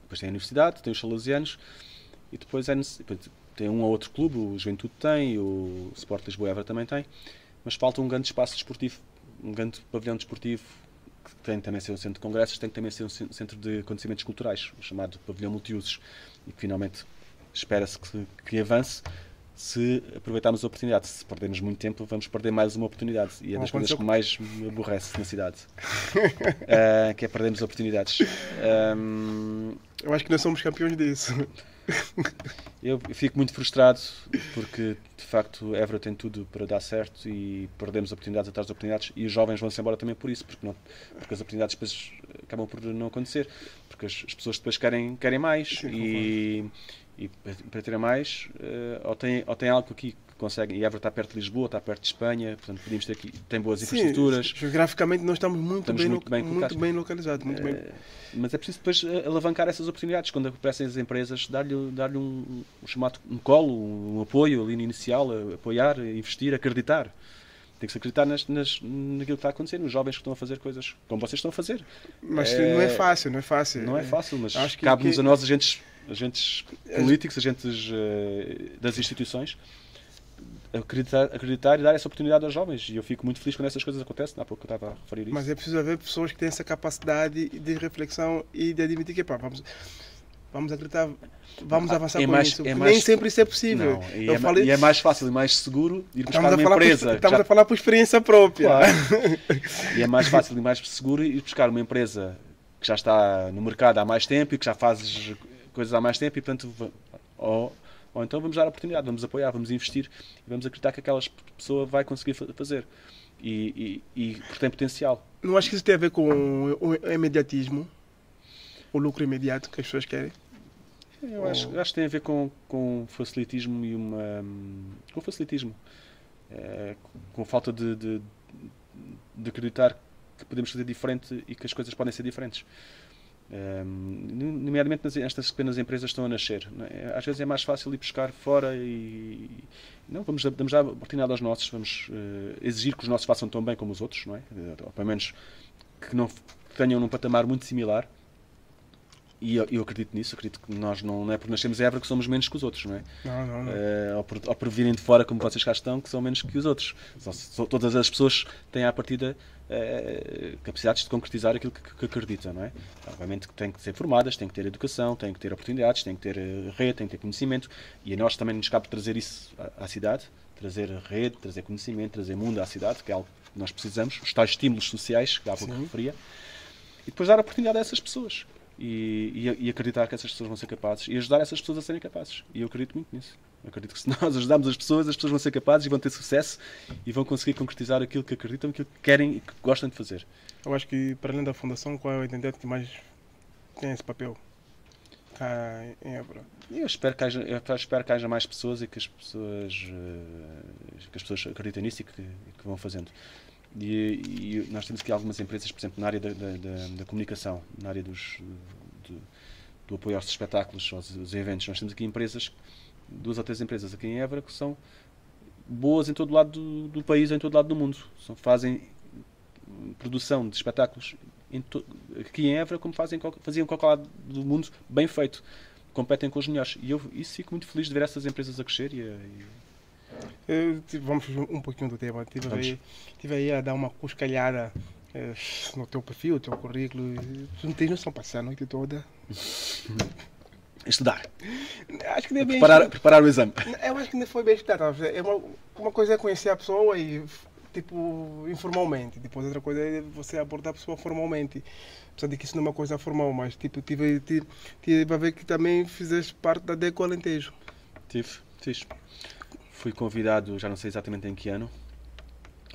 Depois tem a universidade, tem os salesianos e depois tem um ou outro clube, o Juventude tem, o Sport Lisboa Évora também tem, mas falta um grande espaço desportivo, um grande pavilhão desportivo tem também ser um centro de congressos, tem também ser um centro de acontecimentos culturais, chamado Pavilhão Multiusos, e que finalmente espera-se que avance se aproveitarmos a oportunidade. Se perdermos muito tempo, vamos perder mais uma oportunidade. E é das coisas que mais me aborrece na cidade. Que é perdermos oportunidades. Eu acho que nós somos campeões disso. Eu fico muito frustrado porque, de facto, Évora tem tudo para dar certo e perdemos oportunidades atrás de oportunidades, e os jovens vão-se embora também por isso, porque as oportunidades depois acabam por não acontecer, porque as pessoas depois querem mais. Sim, e para terem mais, ou tem algo aqui que conseguem. E Évora está perto de Lisboa, está perto de Espanha, portanto podíamos ter aqui, tem boas infraestruturas. Geograficamente nós estamos muito bem localizados. Mas é preciso depois alavancar essas oportunidades. Quando aparecem as empresas, dar-lhe um chamado um colo, um apoio ali inicial, apoiar, investir, acreditar. Tem que se acreditar naquilo que está acontecendo, nos jovens que estão a fazer coisas como vocês estão a fazer. Mas não é fácil. Não é fácil, mas cabe-nos a nós, agentes políticos, agentes das instituições, acreditar e dar essa oportunidade aos jovens. E eu fico muito feliz quando essas coisas acontecem. Há pouco eu estava a referir isso. Mas é preciso haver pessoas que têm essa capacidade de reflexão e de admitir que vamos acreditar, vamos avançar com isso. Nem sempre isso é possível. Não, e é mais fácil e mais seguro ir buscar uma empresa. Estamos a falar por experiência própria. Claro. E é mais fácil e mais seguro ir buscar uma empresa que já está no mercado há mais tempo e que já faz coisas há mais tempo, e portanto, ou então vamos dar a oportunidade, vamos apoiar, vamos investir e vamos acreditar que aquela pessoa vai conseguir fazer e porque tem potencial. Não acho que isso tem a ver com o imediatismo, o lucro imediato que as pessoas querem? Eu acho que tem a ver com facilitismo e com facilitismo, com falta de acreditar que podemos fazer diferente e que as coisas podem ser diferentes. Nomeadamente estas pequenas empresas estão a nascer, não é? Às vezes é mais fácil ir buscar fora e não, vamos dar oportunidade aos nossos, vamos exigir que os nossos façam tão bem como os outros, não é? Ou pelo menos que não tenham num patamar muito similar. E eu acredito nisso, acredito que nós não é porque nascemos em Évora que somos menos que os outros, não é? Não. Ou por virem de fora como vocês cá estão, que são menos que os outros. Todas as pessoas têm à partida capacidades de concretizar aquilo que acreditam, não é? Obviamente que têm que ser formadas, têm que ter educação, têm que ter oportunidades, têm que ter rede, têm que ter conhecimento, e a nós também nos cabe trazer isso à cidade, trazer rede, trazer conhecimento, trazer mundo à cidade, que é algo que nós precisamos, os tais estímulos sociais, que há pouco referia, e depois dar a oportunidade a essas pessoas. E acreditar que essas pessoas vão ser capazes e ajudar essas pessoas a serem capazes. E eu acredito muito nisso. Eu acredito que se nós ajudarmos as pessoas vão ser capazes e vão ter sucesso e vão conseguir concretizar aquilo que acreditam, aquilo que querem e que gostam de fazer. Eu acho que, para além da Fundação, qual é a entidade que mais tem esse papel cá em Évora? Eu espero que haja mais pessoas e que as pessoas acreditem nisso e que vão fazendo. E nós temos aqui algumas empresas, por exemplo, na área da comunicação, na área do apoio aos espetáculos, aos eventos. Nós temos aqui empresas, 2 ou 3 empresas aqui em Évora, que são boas em todo o lado do país, em todo o lado do mundo. Fazem produção de espetáculos aqui em Évora como faziam em qualquer lado do mundo, bem feito. Competem com os melhores. E eu fico muito feliz de ver essas empresas a crescer Vamos um pouquinho do tema. Estive aí a dar uma cuscalhada no teu perfil, no teu currículo. Tu não tens noção de passar a noite toda? Estudar. Acho que deve preparar o exame. Eu acho que não foi bem estudar. Uma coisa é conhecer a pessoa e, tipo, informalmente. Depois outra coisa é você abordar a pessoa formalmente. Apesar de que isso não é uma coisa formal, mas tipo, tive a ver que também fizeste parte da DECO Alentejo. Fiz. Fui convidado, já não sei exatamente em que ano,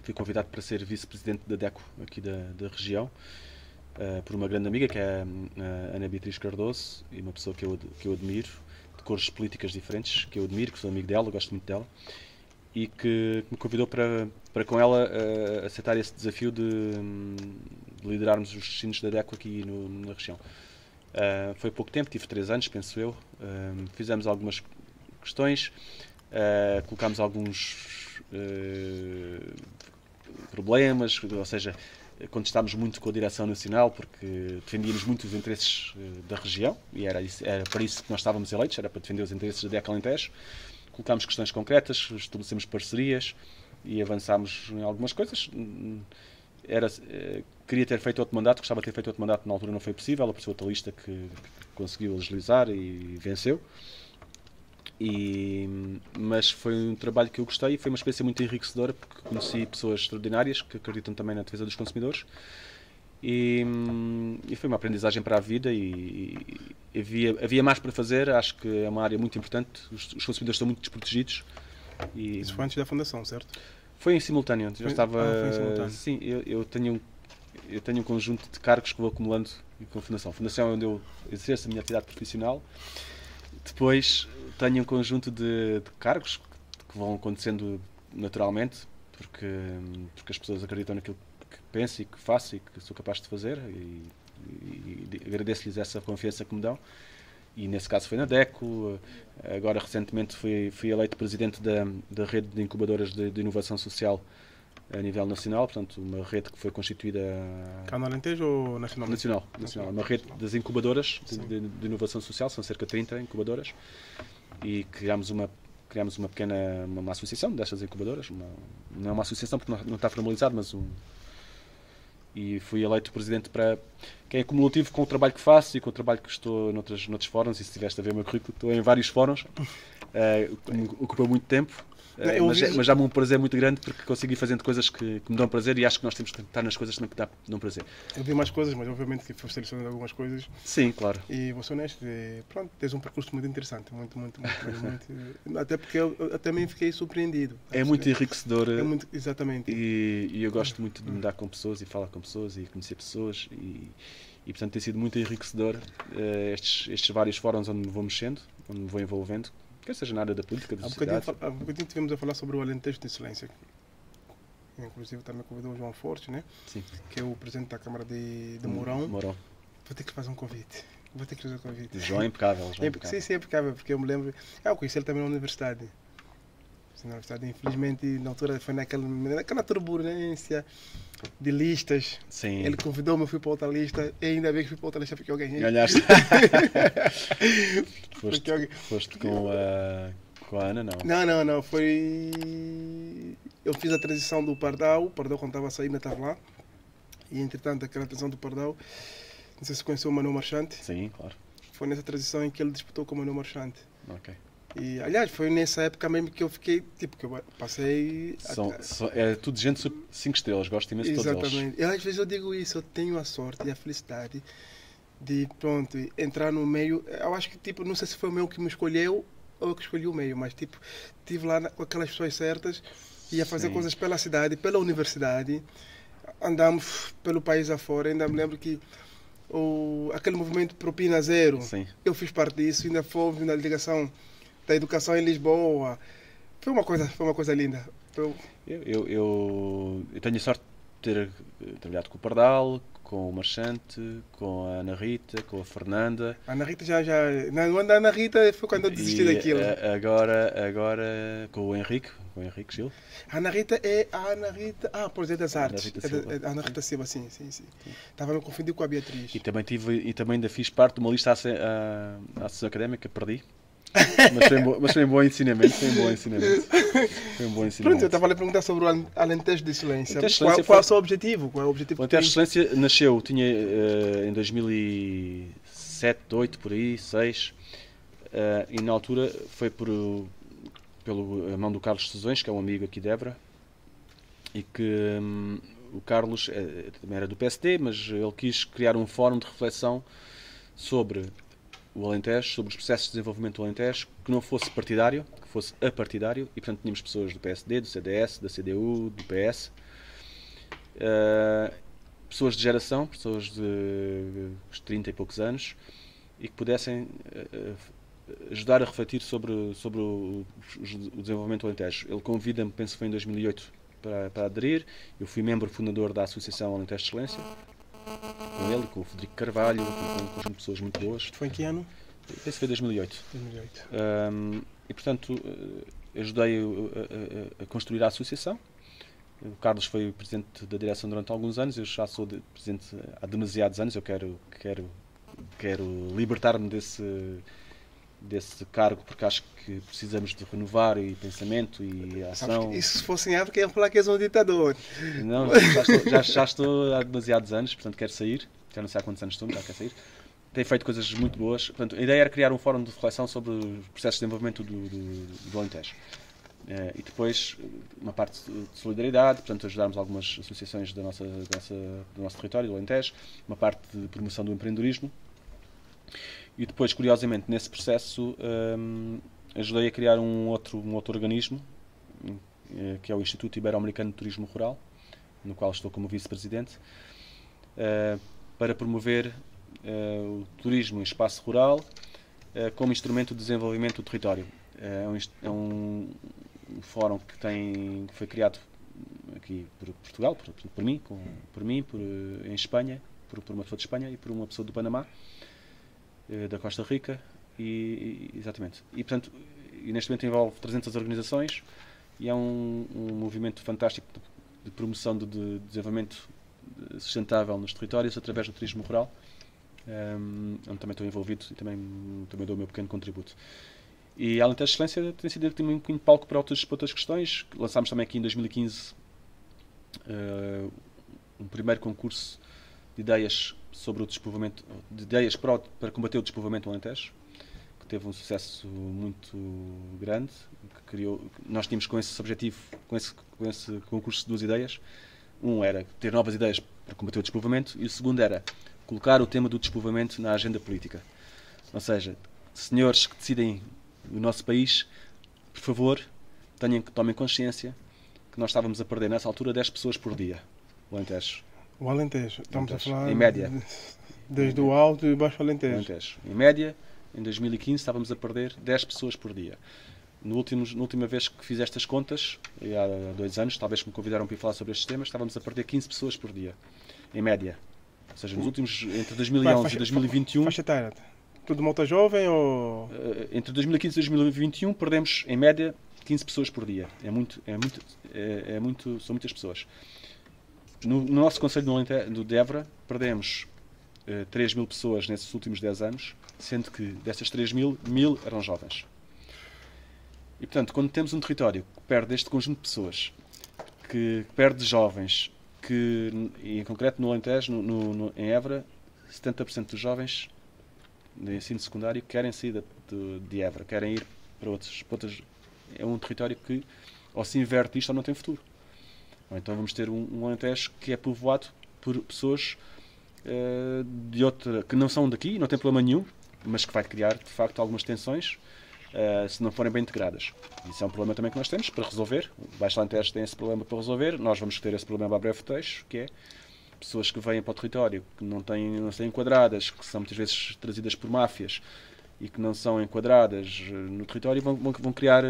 fui convidado para ser vice-presidente da DECO aqui da região, por uma grande amiga, que é a Ana Beatriz Cardoso, e uma pessoa que eu admiro, de cores políticas diferentes, que eu admiro, que sou amigo dela, gosto muito dela, e que me convidou para com ela aceitar esse desafio de liderarmos os destinos da DECO aqui na região. Foi pouco tempo, tive 3 anos, penso eu, fizemos algumas questões, colocámos alguns problemas, ou seja, contestámos muito com a direção nacional porque defendíamos muito os interesses da região e era para isso que nós estávamos eleitos, era para defender os interesses da DECO Alentejo. Colocámos questões concretas, estabelecemos parcerias e avançámos em algumas coisas queria ter feito outro mandato, gostava de ter feito outro mandato, na altura não foi possível, apareceu outra lista que conseguiu agilizar e venceu. Mas foi um trabalho que eu gostei e foi uma experiência muito enriquecedora, porque conheci pessoas extraordinárias que acreditam também na defesa dos consumidores e foi uma aprendizagem para a vida e havia mais para fazer. Acho que é uma área muito importante, os consumidores estão muito desprotegidos. Isso foi antes da fundação, certo? Foi em simultâneo. Eu estava, foi em simultâneo. Sim, eu tenho um conjunto de cargos que vou acumulando com a Fundação. A Fundação é onde eu exerço a minha atividade profissional. Depois tenho um conjunto de cargos que vão acontecendo naturalmente, porque as pessoas acreditam naquilo que penso e que faço e que sou capaz de fazer e agradeço-lhes essa confiança que me dão. E nesse caso foi na DECO. Agora recentemente fui eleito presidente da rede de incubadoras de inovação social a nível nacional, portanto uma rede que foi constituída... Cá no Alentejo ou nacionalmente? Nacional. Uma rede das incubadoras de inovação social, são cerca de 30 incubadoras, e criámos uma pequena uma associação destas incubadoras, não é uma associação porque não está formalizado, mas e fui eleito presidente para quem é cumulativo com o trabalho que faço e com o trabalho que estou noutros fóruns, e se tiveste a ver o meu currículo, estou em vários fóruns, ocupa muito tempo. Mas dá-me um prazer muito grande porque consigo ir fazendo coisas que me dão prazer e acho que nós temos que estar nas coisas que dão prazer. Eu vi mais coisas, mas obviamente que foste selecionando algumas coisas. Sim, claro. E vou ser honesto, pronto, tens um percurso muito interessante, muito até porque eu também fiquei surpreendido. É muito enriquecedor. Exatamente. E eu gosto muito de me dar com pessoas e falar com pessoas e conhecer pessoas e portanto tem sido muito enriquecedor estes vários fóruns onde me vou mexendo, onde me vou envolvendo. Quer seja na área da política, da sociedade. Há bocadinho tivemos a falar sobre o Alentejo de Excelência. Inclusive também convidou o João Forte, né? Sim. Que é o presidente da Câmara de Mourão. Mourão. Vou ter que fazer um convite. O João é impecável. Sim, é impecável, porque eu me lembro... Eu conheci ele também na universidade. Infelizmente, na altura foi naquela turbulência de listas. Sim. Ele convidou-me, eu fui para outra lista, e ainda bem que fui para outra lista porque eu ganhei. Ganhaste. Foste com a Ana, não? Não, foi... Eu fiz a transição do Pardal, o Pardal quando estava a sair ainda estava lá, e entretanto aquela transição do Pardal, não sei se conheceu o Manuel Marchante. Sim, claro. Foi nessa transição em que ele disputou com o Manuel Marchante. Ok. E, aliás, foi nessa época mesmo que eu fiquei, tipo, que eu passei... É tudo gente 5 estrelas, gosto imenso de todos eles. Exatamente. Às vezes eu digo isso, eu tenho a sorte e a felicidade de, pronto, entrar no meio. Eu acho que, tipo, não sei se foi o meio que me escolheu ou eu que escolhi o meio, mas, tipo, estive lá com aquelas pessoas certas, ia fazer coisas pela cidade, pela universidade, andamos pelo país afora, ainda me lembro que aquele movimento Propina Zero, Sim. Eu fiz parte disso, ainda fomos na delegação da educação em Lisboa. Foi uma coisa linda. Eu tenho a sorte de ter trabalhado com o Pardal, com o Marchante, com a Ana Rita, com a Fernanda. A Ana Rita já... Não, a Ana Rita foi quando eu desisti daquilo. Agora com o Henrique Gil. A Ana Rita é a Ana Rita... pois é das artes. A Ana Rita Silva, sim. Estava me confundindo com a Beatriz. E também ainda fiz parte de uma lista à Associação Académica, perdi. Mas foi um bom ensinamento. Pronto, eu estava a lhe perguntar sobre o Alentejo de Excelência. Qual é o seu objetivo? O Alentejo de Excelência nasceu, tinha em 2007, 2008, por aí, 2006, e na altura foi pela mão do Carlos Sezões, que é um amigo aqui de Évora, e que o Carlos também era do PSD, mas ele quis criar um fórum de reflexão sobre o Alentejo, sobre os processos de desenvolvimento do Alentejo, que não fosse partidário, que fosse apartidário, e portanto tínhamos pessoas do PSD, do CDS, da CDU, do PS, pessoas de geração, pessoas de 30 e poucos anos, e que pudessem ajudar a refletir sobre o desenvolvimento do Alentejo. Ele convida-me, penso que foi em 2008, para aderir. Eu fui membro fundador da Associação Alentejo de Excelência, com ele, com o Frederico Carvalho, com um conjunto de pessoas muito boas. Foi em que ano? Esse foi 2008. E portanto ajudei a construir a associação. O Carlos foi presidente da direção durante alguns anos, eu já sou presidente há demasiados anos. Eu quero libertar-me desse cargo, porque acho que precisamos de renovar e pensamento e ação. E se fosse em África, iam falar que és um ditador. Não, já estou há demasiados anos, portanto quero sair. Já não sei há quantos anos estou, mas já quero sair. Tem feito coisas muito boas. Portanto, a ideia era criar um fórum de reflexão sobre os processos de desenvolvimento do Alentejo. E depois uma parte de solidariedade, portanto ajudarmos algumas associações do nosso território, do Alentejo, uma parte de promoção do empreendedorismo. E depois, curiosamente, nesse processo ajudei a criar um outro organismo, que é o Instituto Ibero-Americano de Turismo Rural, no qual estou como vice-presidente, para promover o turismo em espaço rural como instrumento de desenvolvimento do território. É um fórum que foi criado aqui por Portugal, por mim, em Espanha, por uma pessoa de Espanha e por uma pessoa do Panamá, da Costa Rica, exatamente. E, portanto, neste momento envolve 300 organizações e é um movimento fantástico de promoção de desenvolvimento sustentável nos territórios através do turismo rural, onde também estou envolvido e também dou o meu pequeno contributo. E a Alentejo Excelência tem sido um bocadinho de palco para outras questões. Lançámos também aqui em 2015 um primeiro concurso de ideias sobre o despovoamento, de ideias para combater o despovoamento do Alentejo, que teve um sucesso muito grande. Nós tínhamos com esse objetivo, com esse concurso, duas ideias. Um era ter novas ideias para combater o despovoamento e o segundo era colocar o tema do despovoamento na agenda política. Ou seja, senhores que decidem o nosso país, por favor, tomem consciência que nós estávamos a perder nessa altura 10 pessoas por dia. O Alentejo. O Alentejo. Estamos a falar em média. Desde o alto e baixo Alentejo. Em média, em 2015, estávamos a perder 10 pessoas por dia. Na última vez que fiz estas contas, há 2 anos, talvez me convidaram para ir falar sobre estes temas, estávamos a perder 15 pessoas por dia. Em média. Ou seja, entre 2011 e 2021... Faixa etária. Tudo malta jovem ou... Entre 2015 e 2021 perdemos, em média, 15 pessoas por dia. São muitas pessoas. No nosso Conselho de Évora, perdemos 3.000 pessoas nesses últimos 10 anos, sendo que dessas 3.000, 1.000 eram jovens. E, portanto, quando temos um território que perde este conjunto de pessoas, que perde jovens, e em concreto no Alentejo, em Évora, 70% dos jovens de ensino secundário querem sair de Évora, querem ir para outros. É um território que, ou se inverte isto, ou não tem futuro. Ou então vamos ter um Alentejo que é povoado por pessoas que não são daqui, não tem problema nenhum, mas que vai criar, de facto, algumas tensões se não forem bem integradas. Isso é um problema também que nós temos para resolver. O Baixo Alentejo tem esse problema para resolver. Nós vamos ter esse problema a breve trecho, que é pessoas que vêm para o território, que não são enquadradas, que são muitas vezes trazidas por máfias e que não são enquadradas no território, vão criar,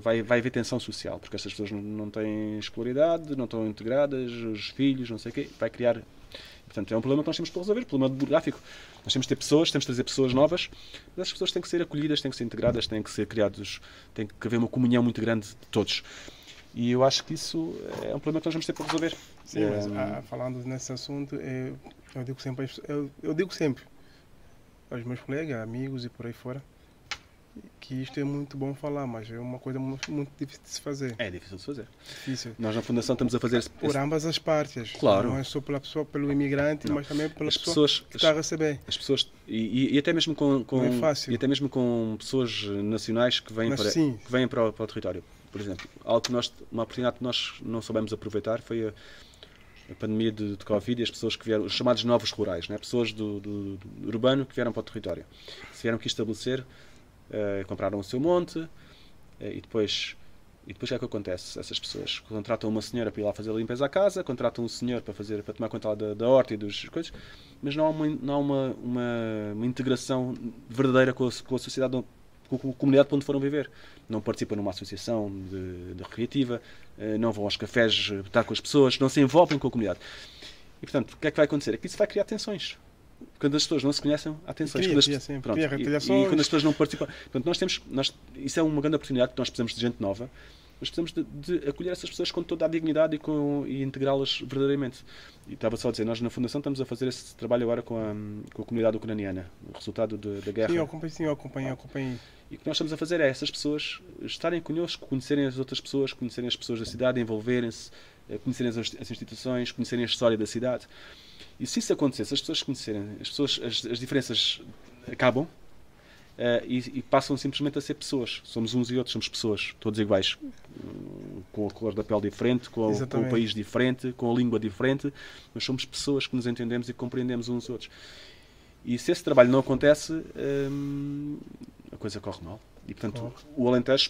vai haver tensão social, porque essas pessoas não têm escolaridade, não estão integradas, os filhos, não sei o quê, vai criar... Portanto, é um problema que nós temos para resolver, problema demográfico. Nós temos de ter pessoas, temos de trazer pessoas novas, mas essas pessoas têm que ser acolhidas, têm que ser integradas, têm que ser criados, tem que haver uma comunhão muito grande de todos. E eu acho que isso é um problema que nós vamos ter para resolver. Sim, mas falando nesse assunto, eu digo sempre aos meus colegas, amigos e por aí fora, que isto é muito bom falar, mas é uma coisa muito difícil de se fazer. É difícil de fazer. Difícil. Nós na Fundação estamos a fazer... Por ambas as partes. Claro. Não é só pela pessoa, pelo imigrante, não, mas também pela pessoa que está a receber. As pessoas, e até mesmo com não é fácil. E até mesmo com pessoas nacionais que vêm para o território. Por exemplo, uma oportunidade que nós não soubemos aproveitar foi a pandemia de Covid e as pessoas que vieram, os chamados novos rurais, né? Pessoas do urbano que vieram para o território. Se vieram aqui estabelecer, compraram o seu monte e depois o que é que acontece? Essas pessoas contratam uma senhora para ir lá fazer a limpeza à casa, contratam um senhor para tomar conta da horta e das coisas, mas não há uma integração verdadeira com a sociedade, com a comunidade para onde foram viver. Não participam numa associação de recreativa, não vão aos cafés estar com as pessoas, não se envolvem com a comunidade. E, portanto, o que é que vai acontecer? É que isso vai criar tensões. Quando as pessoas não se conhecem, há tensões. E quando as pessoas não participam... Portanto, isso é uma grande oportunidade, que nós precisamos de gente nova, mas precisamos de acolher essas pessoas com toda a dignidade e integrá-las verdadeiramente. E estava só a dizer, nós na Fundação estamos a fazer esse trabalho agora com a comunidade ucraniana, o resultado da guerra. Sim, eu acompanhei. E o que nós estamos a fazer é essas pessoas estarem connosco, conhecerem as outras pessoas, conhecerem as pessoas da cidade, envolverem-se, conhecerem as instituições, conhecerem a história da cidade. E se isso acontecer, se as pessoas conhecerem, as diferenças acabam e passam simplesmente a ser pessoas. Somos uns e outros, somos pessoas, todos iguais, com a cor da pele diferente, com o país diferente, com a língua diferente, mas somos pessoas que nos entendemos e compreendemos uns outros. E se esse trabalho não acontece, a coisa corre mal. E portanto, o Alentejo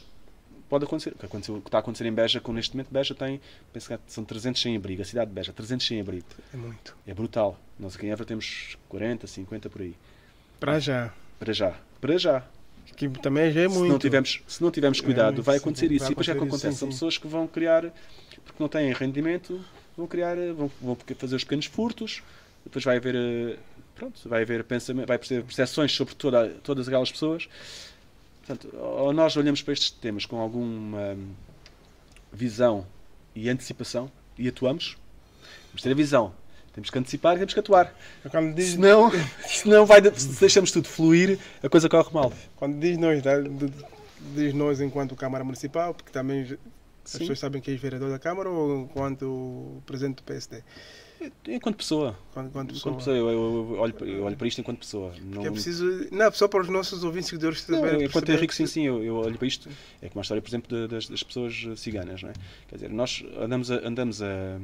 pode acontecer. O que está a acontecer em Beja, neste momento, Beja tem, penso que são 300 sem abrigo. A cidade de Beja, 300 sem abrigo. É muito. É brutal. Nós aqui em Évora temos 40, 50 por aí. Para já. Que também já é muito. Se não tivermos cuidado, vai acontecer isso. E depois o que acontece? São pessoas que vão criar, porque não têm rendimento, vão fazer os pequenos furtos, depois vai haver pensamento, vai haver percepções sobre todas aquelas pessoas. Portanto, ou nós olhamos para estes temas com alguma visão e antecipação e atuamos, temos que ter a visão. Temos que antecipar e temos que atuar. Senão se deixamos tudo fluir, a coisa corre mal. Quando diz nós enquanto Câmara Municipal, porque também as pessoas sabem que és vereador da Câmara, ou enquanto presidente do PSD? Enquanto pessoa. Enquanto pessoa. Eu olho para isto enquanto pessoa. Não é preciso. Não, só para os nossos ouvintes e seguidores também. Enquanto Henrique, sim, eu olho para isto. É como a história, por exemplo, das pessoas ciganas. Não é? Quer dizer, nós andamos a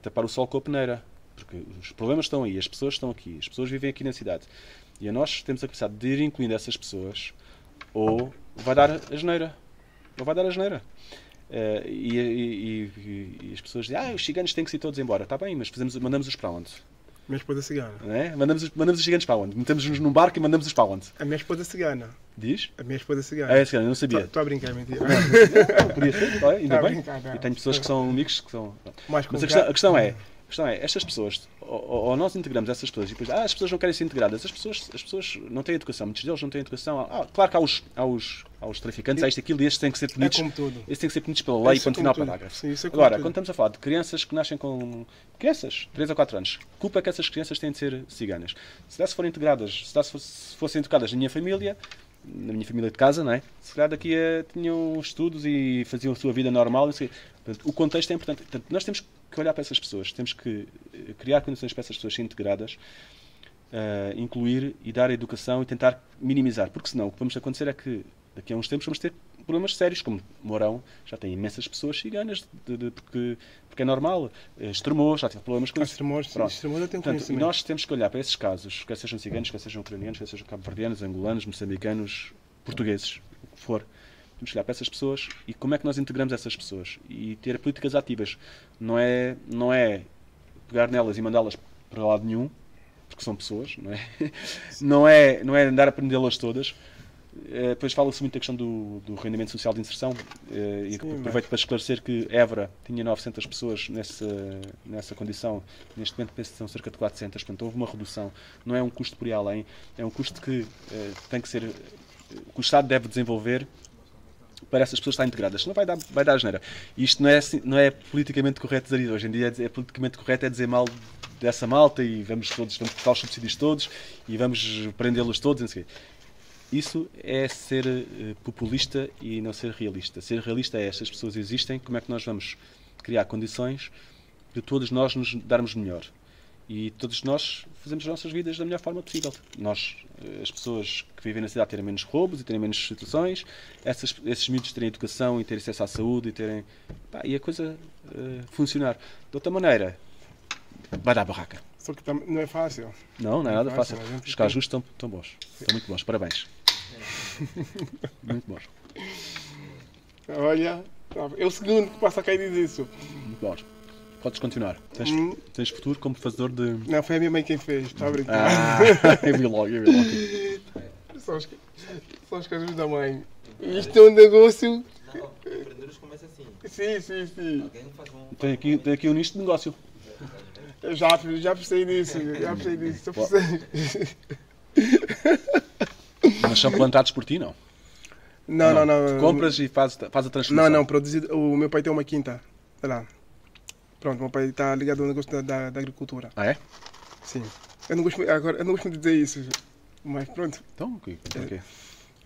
tapar o sol com a peneira, porque os problemas estão aí, as pessoas estão aqui, as pessoas vivem aqui na cidade, e nós temos a capacidade de ir incluindo essas pessoas, ou vai dar asneira, e as pessoas dizem, os ciganos têm que ser todos embora. Está bem, mas mandamos-os para onde? A minha esposa cigana. Não é? Mandamos os ciganos para onde? Metemos-nos num barco e mandamos-os para onde? A minha esposa cigana. Diz? A minha esposa cigana. É cigana, eu não sabia. Estou a brincar, mentira. Podia ser, ainda bem. E tenho pessoas que são amigos que são... Mas a questão é, estas pessoas, ou nós integramos essas pessoas e depois, as pessoas não querem ser integradas, as pessoas não têm educação, muitos deles não têm educação. Claro que há os traficantes, há isto, aquilo, e estes têm que ser punidos. É como tudo. Estes têm que ser punidos pela lei, ponto final parágrafo. Agora, quando estamos a falar de crianças que nascem com... Crianças, 3 a 4 anos, culpa é que essas crianças têm de ser ciganas. Se forem integradas, se fossem educadas na minha família de casa, não é? Se calhar daqui tinham estudos e faziam a sua vida normal. Portanto, o contexto é importante. Portanto, nós temos que olhar para essas pessoas, temos que criar condições para essas pessoas serem integradas, incluir e dar a educação e tentar minimizar, porque senão o que vamos acontecer é que daqui a uns tempos vamos ter problemas sérios, como Mourão já tem imensas pessoas ciganas, porque é normal, Estremoz já teve problemas com isso. Estremoz já tem conhecimento. Nós temos que olhar para esses casos, quer sejam ciganos, quer sejam ucranianos, quer sejam cabo-verdianos, angolanos, moçambicanos, portugueses, o que for. Temos que olhar para essas pessoas e como é que nós integramos essas pessoas e ter políticas ativas. Não é pegar nelas e mandá-las para lado nenhum, porque são pessoas, não é? Não é andar a prendê-las todas. Depois fala-se muito da questão do rendimento social de inserção, e aproveito para esclarecer que Évora tinha 900 pessoas nessa condição, neste momento penso que são cerca de 400, portanto houve uma redução. Não é um custo por aí além, é um custo que tem que ser, que o Estado deve desenvolver para essas pessoas estarem integradas, senão vai dar asneira. E isto não é politicamente correto dizer isso. Hoje em dia é politicamente correto dizer mal dessa malta e vamos cortar os subsídios todos e vamos prendê-los todos, não sei o quê. Isso é ser populista e não ser realista. Ser realista é estas pessoas existem, como é que nós vamos criar condições de todos nós nos darmos melhor. E todos nós fazemos as nossas vidas da melhor forma possível. Nós, as pessoas que vivem na cidade, terem menos roubos e terem menos situações, esses miúdos terem educação e terem acesso à saúde e a coisa funcionar. De outra maneira, vai dar barraca. Só que não é fácil. Não é nada fácil. Os cajus estão bons. Estão muito bons. Parabéns. Muito bons. Olha, é o segundo que passa a cair diz isso. Muito bons. Podes continuar. Tens futuro como fazedor de... Não, foi a minha mãe quem fez. Está a brincar. Eu vi logo. São os cajus da mãe. Isto é um negócio... Não, empreendedores começam assim. Sim. Alguém faz um... Tem aqui um nicho de negócio. Eu já pensei nisso. Mas são plantados por ti, não? Não. Tu compras e faz a transformação. Não, produzir. O meu pai tem uma quinta. Sei lá. Pronto, meu pai está ligado ao negócio da agricultura. Ah, é? Sim. Eu não gosto de dizer isso, mas pronto. Então, ok.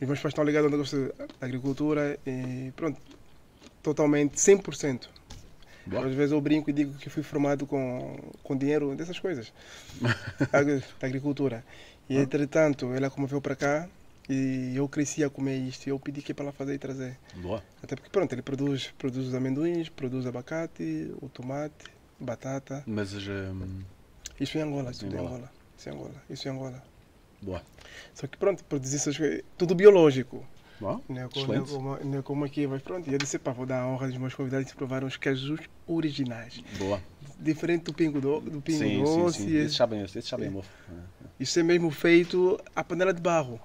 Os meus pais estão ligados ao negócio da agricultura e pronto, totalmente, 100%. Boa. Às vezes eu brinco e digo que fui formado com dinheiro dessas coisas, da agricultura. E entretanto, ela como veio para cá e eu cresci a comer isto e eu pedi que é para ela fazer e trazer. Boa. Até porque pronto, ele produz os amendoins, produz abacate, o tomate, batata. Mas Isso em Angola, tudo em Angola. Isso em Angola. Boa. Só que pronto, produzir essas coisas, tudo biológico. Bom, Não é como aqui, mas pronto. E eu disse, pá, vou dar a honra dos meus convidados de provar uns queijos originais. Boa. Diferente do pingo Sim. doce. Esse sabem bom. Isso é mesmo feito à panela de barro.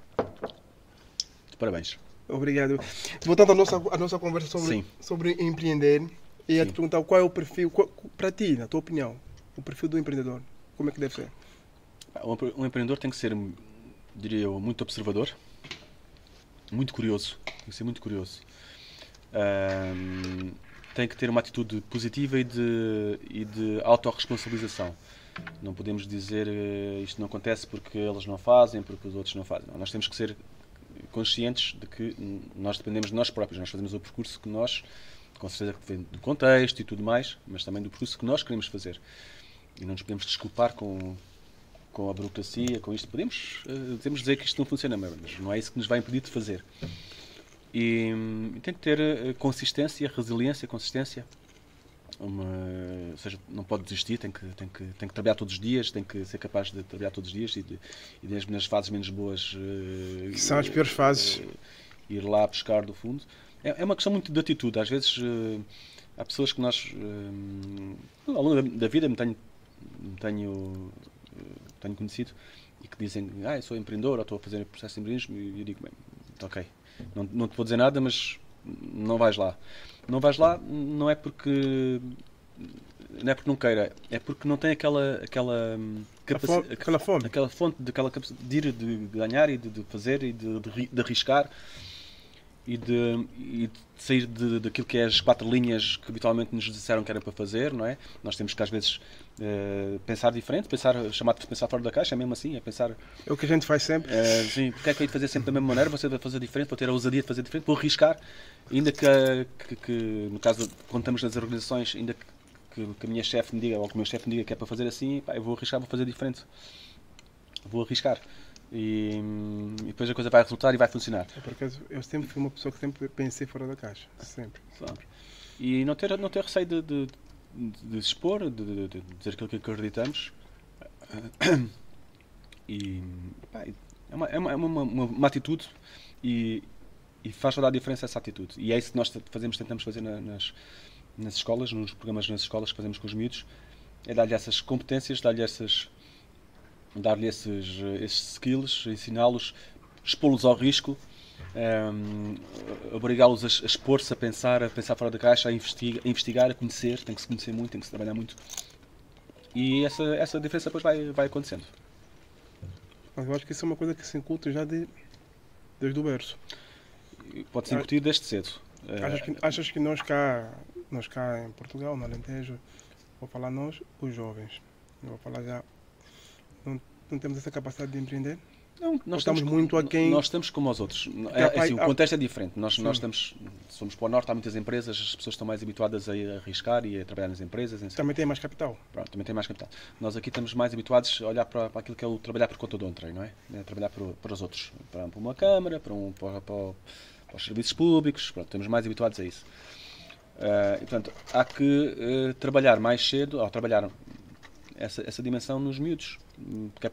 Parabéns. Obrigado. Voltando à nossa conversa sobre empreender, e ia te perguntar qual é o perfil, para ti, na tua opinião, o perfil do empreendedor. Como é que deve ser? Um empreendedor tem que ser, diria eu, muito observador, muito curioso. Tem que ser muito curioso. Tem que ter uma atitude positiva e de autorresponsabilização. Não podemos dizer isto não acontece porque eles não fazem, porque os outros não fazem. Não, nós temos que ser conscientes de que nós dependemos de nós próprios. Nós fazemos o percurso que nós, com certeza que vem do contexto e tudo mais, mas também do percurso que nós queremos fazer. E não nos podemos desculpar com a burocracia, com isto. Podemos dizer que isto não funciona, mas não é isso que nos vai impedir de fazer. E tem que ter consistência, resiliência, consistência. Ou seja, não pode desistir, tem que trabalhar todos os dias, tem que ser capaz de trabalhar todos os dias e nas fases menos boas, que são as piores fases, ir lá buscar do fundo. É uma questão muito de atitude. Às vezes há pessoas que nós, ao longo da vida, me tenho conhecido e que dizem, eu sou empreendedor ou estou a fazer o processo de empreendedorismo, e eu digo, bem, ok, não te vou dizer nada, mas não vais lá. Não vais lá não é porque não queira, é porque não tem aquela fome, aquela fonte, aquela capacidade de ir, de ganhar e de fazer e de arriscar e de sair daquilo que é as 4 linhas que habitualmente nos disseram que era para fazer, não é? Nós temos que às vezes pensar diferente, chamado de pensar fora da caixa, é mesmo assim, é pensar... É o que a gente faz sempre. Sim, porque é que eu ia fazer sempre da mesma maneira, você vai fazer diferente, vou ter a ousadia de fazer diferente, vou arriscar, ainda que no caso, quando estamos nas organizações, ainda que a minha chefe me diga, ou que o meu chefe me diga que é para fazer assim, eu vou arriscar, vou fazer diferente. Vou arriscar. E depois a coisa vai resultar e vai funcionar. Por acaso, eu sempre fui uma pessoa que sempre pensei fora da caixa. Sempre. E não ter receio de expor, de dizer aquilo que acreditamos. E é uma atitude e faz toda a diferença essa atitude. E é isso que nós tentamos fazer nas escolas, nos programas nas escolas que fazemos com os miúdos, é dar-lhe essas competências, dar-lhe esses skills, ensiná-los, expô-los ao risco, obrigá-los a expor-se, a pensar fora da caixa, a investigar, a conhecer. Tem que se conhecer muito, tem que se trabalhar muito. E essa diferença depois vai acontecendo. Mas eu acho que isso é uma coisa que se inculta já desde o berço. Pode ser incutido desde cedo. Achas que nós cá em Portugal, no Alentejo, vou falar nós, os jovens, não vou falar já, não temos essa capacidade de empreender? Não, nós estamos muito aquém. Nós estamos como os outros. O contexto é diferente. Nós somos para o norte, há muitas empresas, as pessoas estão mais habituadas a arriscar e a trabalhar nas empresas. Também tem mais capital. Pronto, também tem mais capital. Nós aqui estamos mais habituados a olhar para aquilo que é o trabalhar por conta do outrem, não é? Trabalhar para os outros. Para uma câmara, para os serviços públicos. Pronto, estamos mais habituados a isso. E, portanto, há que trabalhar mais cedo, ao trabalhar essa dimensão nos miúdos, que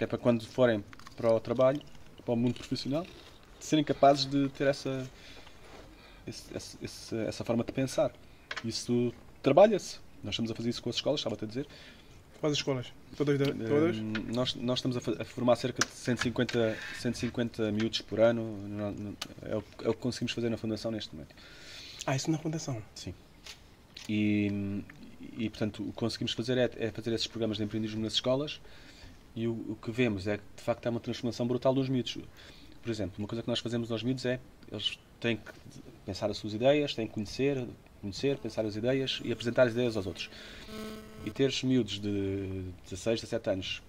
é para quando forem para o trabalho, para o mundo profissional, serem capazes de ter essa forma de pensar. Isso trabalha-se. Nós estamos a fazer isso com as escolas, estava-te a dizer. Quais escolas? Todas? Nós estamos a formar cerca de 150 miúdos por ano. É o que conseguimos fazer na Fundação neste momento. Isso na Fundação? Sim. E portanto, o que conseguimos fazer é fazer esses programas de empreendedorismo nas escolas. E o que vemos é que, de facto, há uma transformação brutal dos miúdos. Por exemplo, uma coisa que nós fazemos aos miúdos é, eles têm que pensar as suas ideias, têm que conhecer, pensar as ideias e apresentar as ideias aos outros. E teres miúdos de 16, 17 anos,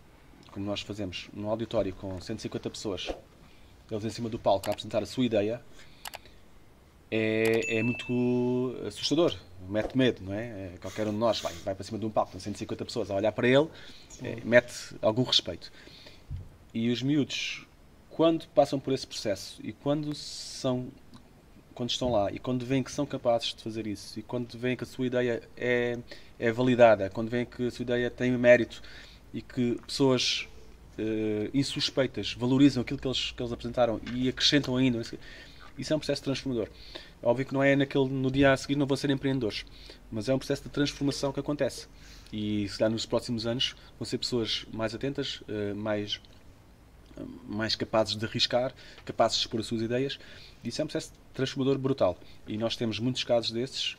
como nós fazemos, num auditório com 150 pessoas, eles em cima do palco a apresentar a sua ideia, é muito assustador, mete medo, não é? Qualquer um de nós vai para cima de um palco com 150 pessoas a olhar para ele, mete algum respeito. E os miúdos, quando passam por esse processo e quando estão lá e quando veem que são capazes de fazer isso e quando veem que a sua ideia é validada, quando veem que a sua ideia tem mérito e que pessoas insuspeitas valorizam aquilo que eles apresentaram e acrescentam ainda, isso é um processo transformador. Óbvio que não é no dia a seguir não vão ser empreendedores, mas é um processo de transformação que acontece. E se calhar nos próximos anos vão ser pessoas mais atentas, mais capazes de arriscar, capazes de expor as suas ideias. Isso é um processo transformador brutal. E nós temos muitos casos desses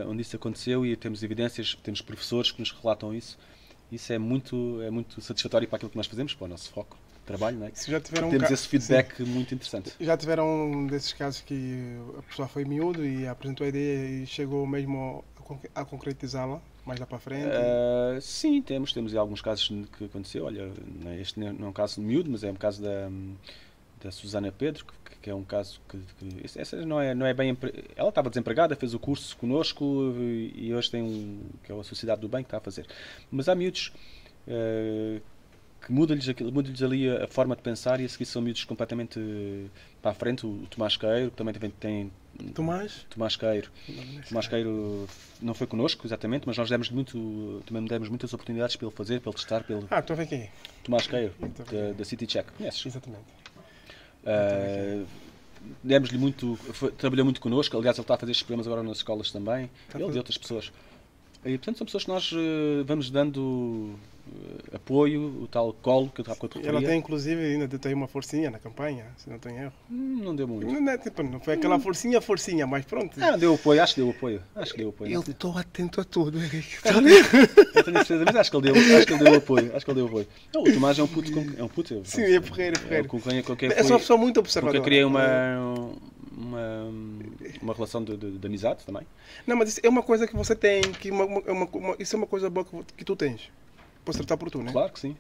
onde isso aconteceu e temos evidências, temos professores que nos relatam isso. Isso é muito satisfatório para aquilo que nós fazemos, para o nosso foco de trabalho, não é? Temos esse feedback muito interessante. Já tiveram desses casos que a pessoa foi miúdo e apresentou a ideia e chegou mesmo a concretizá-la mais lá para frente? Sim, temos alguns casos que aconteceu. Olha, este não é um caso de miúdo, mas é um caso da Susana Pedro, que é um caso que essa não é bem... Ela estava desempregada, fez o curso connosco e hoje tem que é a Sociedade do Bem que está a fazer. Mas há miúdos que muda-lhes ali a forma de pensar e a seguir são miúdos completamente para a frente. O Tomás Queiro, que também tem... Tomás Queiro. Tomás Queiro não foi connosco, exatamente, mas nós também demos muitas oportunidades para ele fazer, para ele testar. Estou a ver quem? Tomás Queiro, da City Check. Conheces? Exatamente. Demos-lhe trabalhou muito connosco. Aliás, ele está a fazer estes programas agora nas escolas também. Ele e outras pessoas. E, portanto, são pessoas que nós vamos dando apoio, o tal colo que eu estava a referir. Ela tem, inclusive, ainda tem uma forcinha na campanha, se não tenho erro. Não deu muito. Não foi aquela forcinha, mas pronto. Deu apoio, acho que deu apoio. Eu estou atento a tudo. Eu tenho certeza, mas acho que ele deu apoio. Não, o Tomás é um puto. Sim, é porreiro. É uma pessoa muito observadora. Com quem criei uma relação de amizade também. Não, mas isso é uma coisa que você tem, isso é uma coisa boa que tu tens. Posso tratar por tu, né? Claro que sim.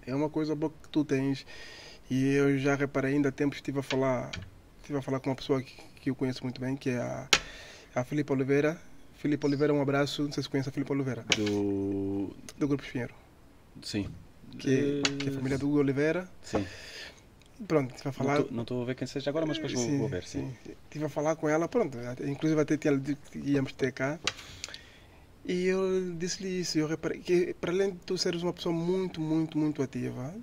É uma coisa boa que tu tens. E eu já reparei, ainda há tempos estive a falar com uma pessoa que eu conheço muito bem, que é a Filipe Oliveira. Filipe Oliveira, um abraço. Não sei se conhece a Filipe Oliveira. Do Grupo Espinheiro. Sim. Que é a família do Hugo Oliveira. Sim. Pronto, estive a falar... Não estou a ver quem seja agora, mas depois vou ver, sim. Estive a falar com ela, pronto. Inclusive até tinha dito que íamos ter cá. E eu disse-lhe isso, eu reparei que para além de tu seres uma pessoa muito, muito, muito ativa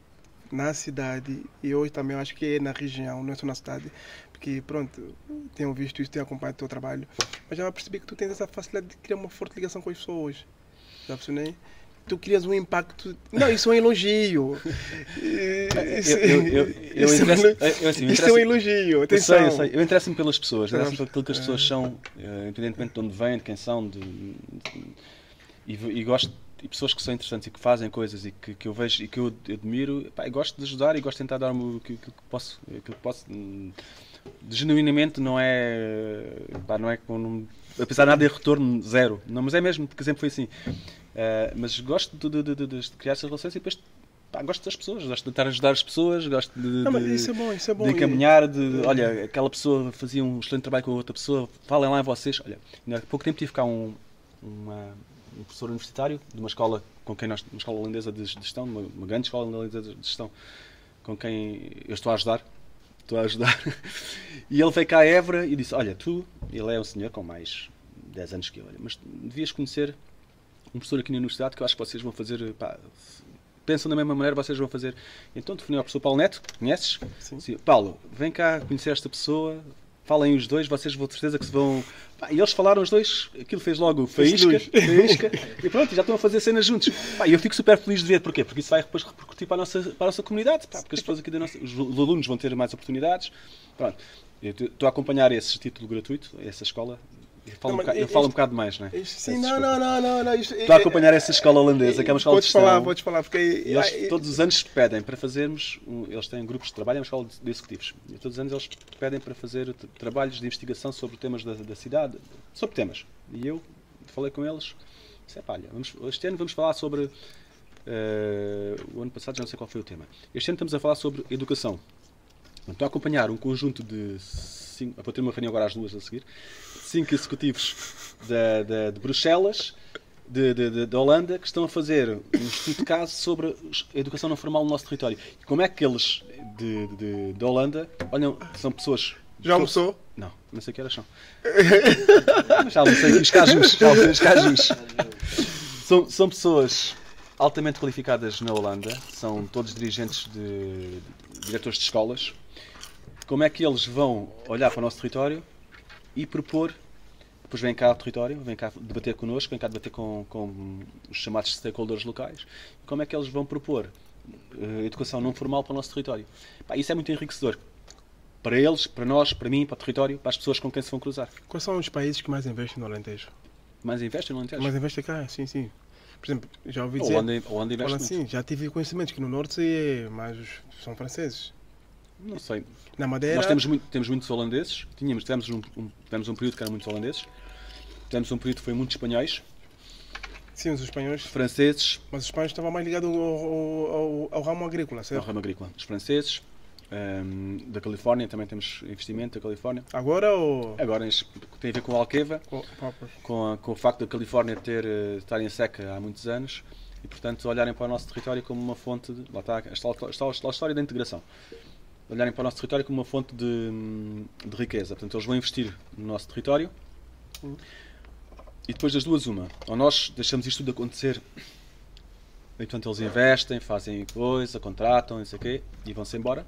na cidade, e hoje também eu acho que é na região, não é só na cidade, porque pronto, tenho visto isso, tenho acompanhado o teu trabalho, mas já percebi que tu tens essa facilidade de criar uma forte ligação com as pessoas, já percebeu? Tu crias um impacto... Não, isso é um elogio. Isso é um elogio. Atenção. Eu sei. Eu interesso-me pelas pessoas. Interesso-me por aquilo que as pessoas são, independentemente de onde vêm, de quem são. E gosto de pessoas que são interessantes e que fazem coisas e que eu vejo e que eu admiro. E gosto de ajudar e gosto de tentar dar-me aquilo que posso. Genuinamente não é... apesar de nada de retorno, zero. Não, mas é mesmo, porque sempre foi assim. Mas gosto de criar essas relações e depois gosto das pessoas, gosto de tentar ajudar as pessoas, gosto isso é bom. De encaminhar, olha, aquela pessoa fazia um excelente trabalho com a outra pessoa, falem lá em vocês. Olha, há pouco tempo tive cá um professor universitário de uma escola com quem uma escola holandesa de gestão, uma grande escola holandesa de gestão, com quem eu estou a ajudar. E ele veio cá a Évora e disse, olha, ele é um senhor com mais 10 anos que eu, mas devias conhecer um professor aqui na universidade que eu acho que vocês vão fazer, pensam da mesma maneira, vocês vão fazer. Então telefonei ao professor Paulo Neto, conheces? Sim. Sim. Paulo, vem cá conhecer esta pessoa, falem os dois, vocês vão ter certeza que se vão... E eles falaram os dois, aquilo fez logo faísca, e pronto, já estão a fazer cenas juntos. E eu fico super feliz de ver, porquê? Porque isso vai depois repercutir para a nossa comunidade, porque as pessoas aqui os alunos vão ter mais oportunidades. Pronto, eu estou a acompanhar esse título gratuito, essa escola, Eu falo um bocado mais, não é? Sim, não. Estou a acompanhar essa escola holandesa, que é uma escola de gestão. Podes falar, porque... Eles todos os anos pedem para fazermos, eles têm grupos de trabalho, é uma escola de executivos, e todos os anos eles pedem para fazer trabalhos de investigação sobre temas da cidade, sobre temas. E eu falei com eles, disse, olha, este ano vamos falar sobre, o ano passado já não sei qual foi o tema, este ano estamos a falar sobre educação. Estou a acompanhar um conjunto de 5, vou ter uma reunião agora às 2 a seguir, 5 executivos de Bruxelas, da Holanda, que estão a fazer um estudo de caso sobre a educação não formal no nosso território. E como é que eles, da Holanda, olham, são pessoas... Já almoçou? Não sei que horas são. Já almocei aqui os cajus. São pessoas altamente qualificadas na Holanda, são todos dirigentes diretores de escolas. Como é que eles vão olhar para o nosso território e propor, depois vêm cá ao território, vêm cá debater connosco, vêm cá debater com os chamados stakeholders locais, como é que eles vão propor educação não formal para o nosso território. Isso é muito enriquecedor. Para eles, para nós, para mim, para o território, para as pessoas com quem se vão cruzar. Quais são os países que mais investem no Alentejo? Mais investem no Alentejo? Mais investem cá, sim. Por exemplo, já ouvi dizer... A Holanda investe sim, já tive conhecimentos que no Norte são franceses. Não sei. Na Madeira... Nós temos muitos holandeses. Tivemos um período que eram muitos holandeses. Tivemos um período que foi muitos espanhóis. Sim, os espanhóis. Franceses. Mas os espanhóis estavam mais ligados ao ramo agrícola, certo? Ao ramo agrícola. Os franceses. Da Califórnia, também temos investimento da Califórnia. Agora ou... Agora tem a ver com a Alqueva, com o facto da Califórnia estar em seca há muitos anos e, portanto, olharem para o nosso território como uma fonte... Lá está a história da integração. Olharem para o nosso território como uma fonte de riqueza. Portanto, eles vão investir no nosso território e depois das duas uma. Ou nós deixamos isto tudo acontecer e, portanto, eles investem, fazem coisa, contratam, não sei o quê, e vão-se embora.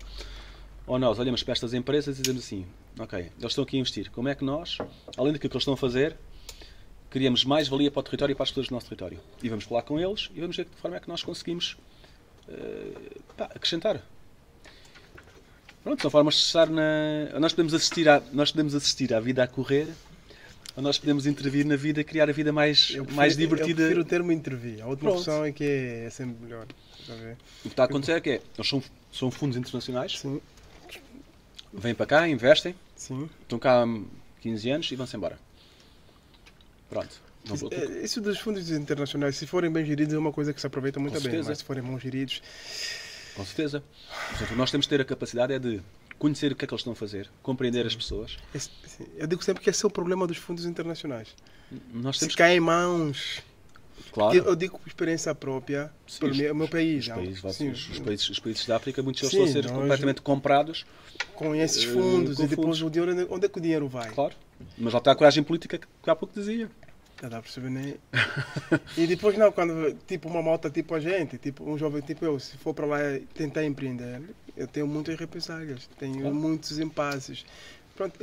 Ou nós olhamos para estas empresas e dizemos assim, ok, eles estão aqui a investir. Como é que nós, além daquilo que eles estão a fazer, criamos mais valia para o território e para as pessoas do nosso território? E vamos falar com eles e vamos ver de que forma é que nós conseguimos acrescentar. Pronto, são formas de estar na... Nós podemos assistir à vida a correr, ou nós podemos intervir na vida e criar a vida mais divertida. Eu prefiro o termo intervir. A outra opção é que é sempre melhor. O que está a acontecer é que eles são fundos internacionais. Sim. Vêm para cá, investem. Sim. Estão cá há 15 anos e vão-se embora. Pronto. Isso dos fundos internacionais, se forem bem geridos, é uma coisa que se aproveita muito bem. Mas se forem mal geridos... Com certeza. Portanto, nós temos que ter a capacidade de conhecer o que é que eles estão a fazer, compreender as pessoas. Eu digo sempre que esse é o problema dos fundos internacionais. Nós temos se caem em mãos... Claro. Eu digo por experiência própria, pelo meu país. Os países da África, muitos deles estão a ser completamente comprados. Com esses fundos. E depois o dinheiro, onde é que o dinheiro vai? Claro. Mas lá está a coragem política que há pouco dizia. Já dá para perceber, né? E depois não, quando tipo uma malta tipo a gente, tipo um jovem tipo eu, se for para lá tentar empreender, eu tenho muitas represálias, tenho muitos impasses. Pronto,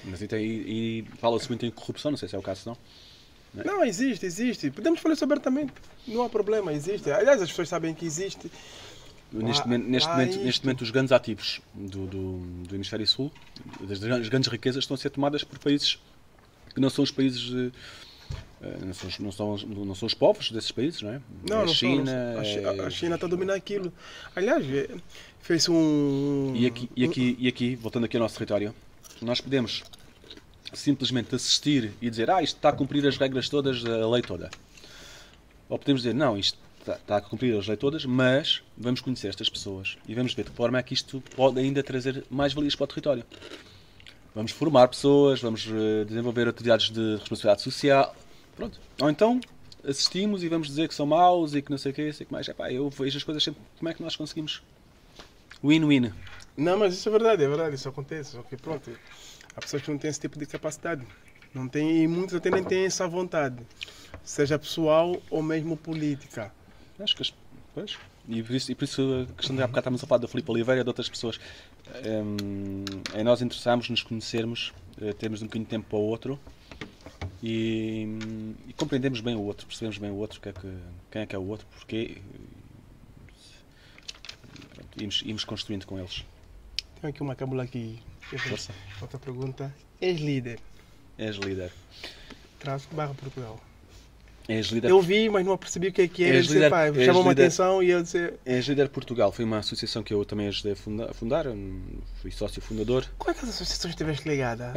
Mas e fala-se muito em corrupção, não sei se é o caso, não? Não, existe. Podemos falar isso abertamente. Não há problema, existe. Aliás, as pessoas sabem que existe. Neste momento, os grandes ativos do Hemisfério Sul, as grandes riquezas, estão a ser tomadas por países que não são os países... Não são os povos desses países, não é? Não, a China... A China está a dominar aquilo. Aliás, fez um... E aqui, voltando aqui ao nosso território, nós podemos simplesmente assistir e dizer isto está a cumprir as regras todas, a lei toda. Ou podemos dizer, não, isto está a cumprir as leis todas, mas vamos conhecer estas pessoas e vamos ver de que forma é que isto pode ainda trazer mais valias para o território. Vamos formar pessoas, vamos desenvolver atividades de responsabilidade social. Pronto. Ou então assistimos e vamos dizer que são maus e que não sei o que, sei que mais. Eu vejo as coisas sempre. Como é que nós conseguimos win-win? Não, mas isso é verdade, isso acontece. Só que pronto, há pessoas que não têm esse tipo de capacidade. Não tem, e muitos até nem têm essa vontade, seja pessoal ou mesmo política. Acho que pois. E por isso a questão de há bocado estávamos a falar da Filipe Oliveira e de outras pessoas. É nós interessarmos, nos conhecermos, termos um bocadinho de tempo para o outro e compreendemos bem o outro, percebemos bem o outro, quem é que é o outro, porquê. Irmos construindo com eles. Tenho aqui uma cábula aqui. Força. Outra pergunta. És líder. És líder. _Portugal. És líder. Eu vi, mas não percebi o que era. Chamou-me a atenção e eu disse... És líder Portugal. Foi uma associação que eu também ajudei a fundar. Fui sócio fundador. Quantas associações estiveste ligada?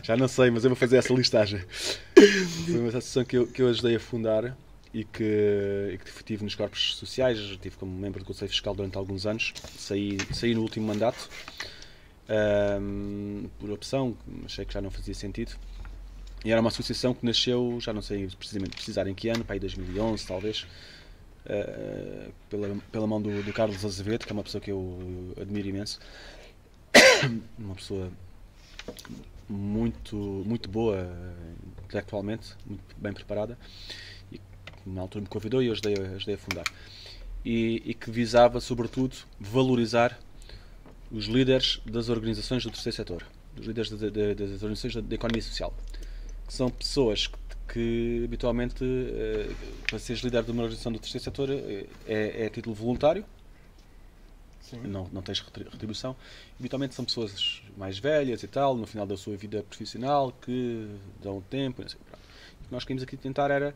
Já não sei, mas eu vou fazer essa listagem. Foi uma associação que eu ajudei a fundar e que tive nos corpos sociais. Estive como membro do Conselho Fiscal durante alguns anos. Saí no último mandato. Por opção, achei que já não fazia sentido. E era uma associação que nasceu, já não sei precisar em que ano, para aí 2011 talvez, pela mão do Carlos Azevedo, que é uma pessoa que eu admiro imenso. Uma pessoa muito boa intelectualmente, muito bem preparada, e na altura me convidou e eu ajudei a fundar. E que visava, sobretudo, valorizar os líderes das organizações do terceiro setor, os líderes das organizações da economia social. Que são pessoas que habitualmente, para seres líder de uma organização do terceiro setor, é a título voluntário. Sim. Não tens retribuição. Habitualmente são pessoas mais velhas e tal, no final da sua vida profissional, que dão tempo. Não sei, o que nós queríamos aqui tentar era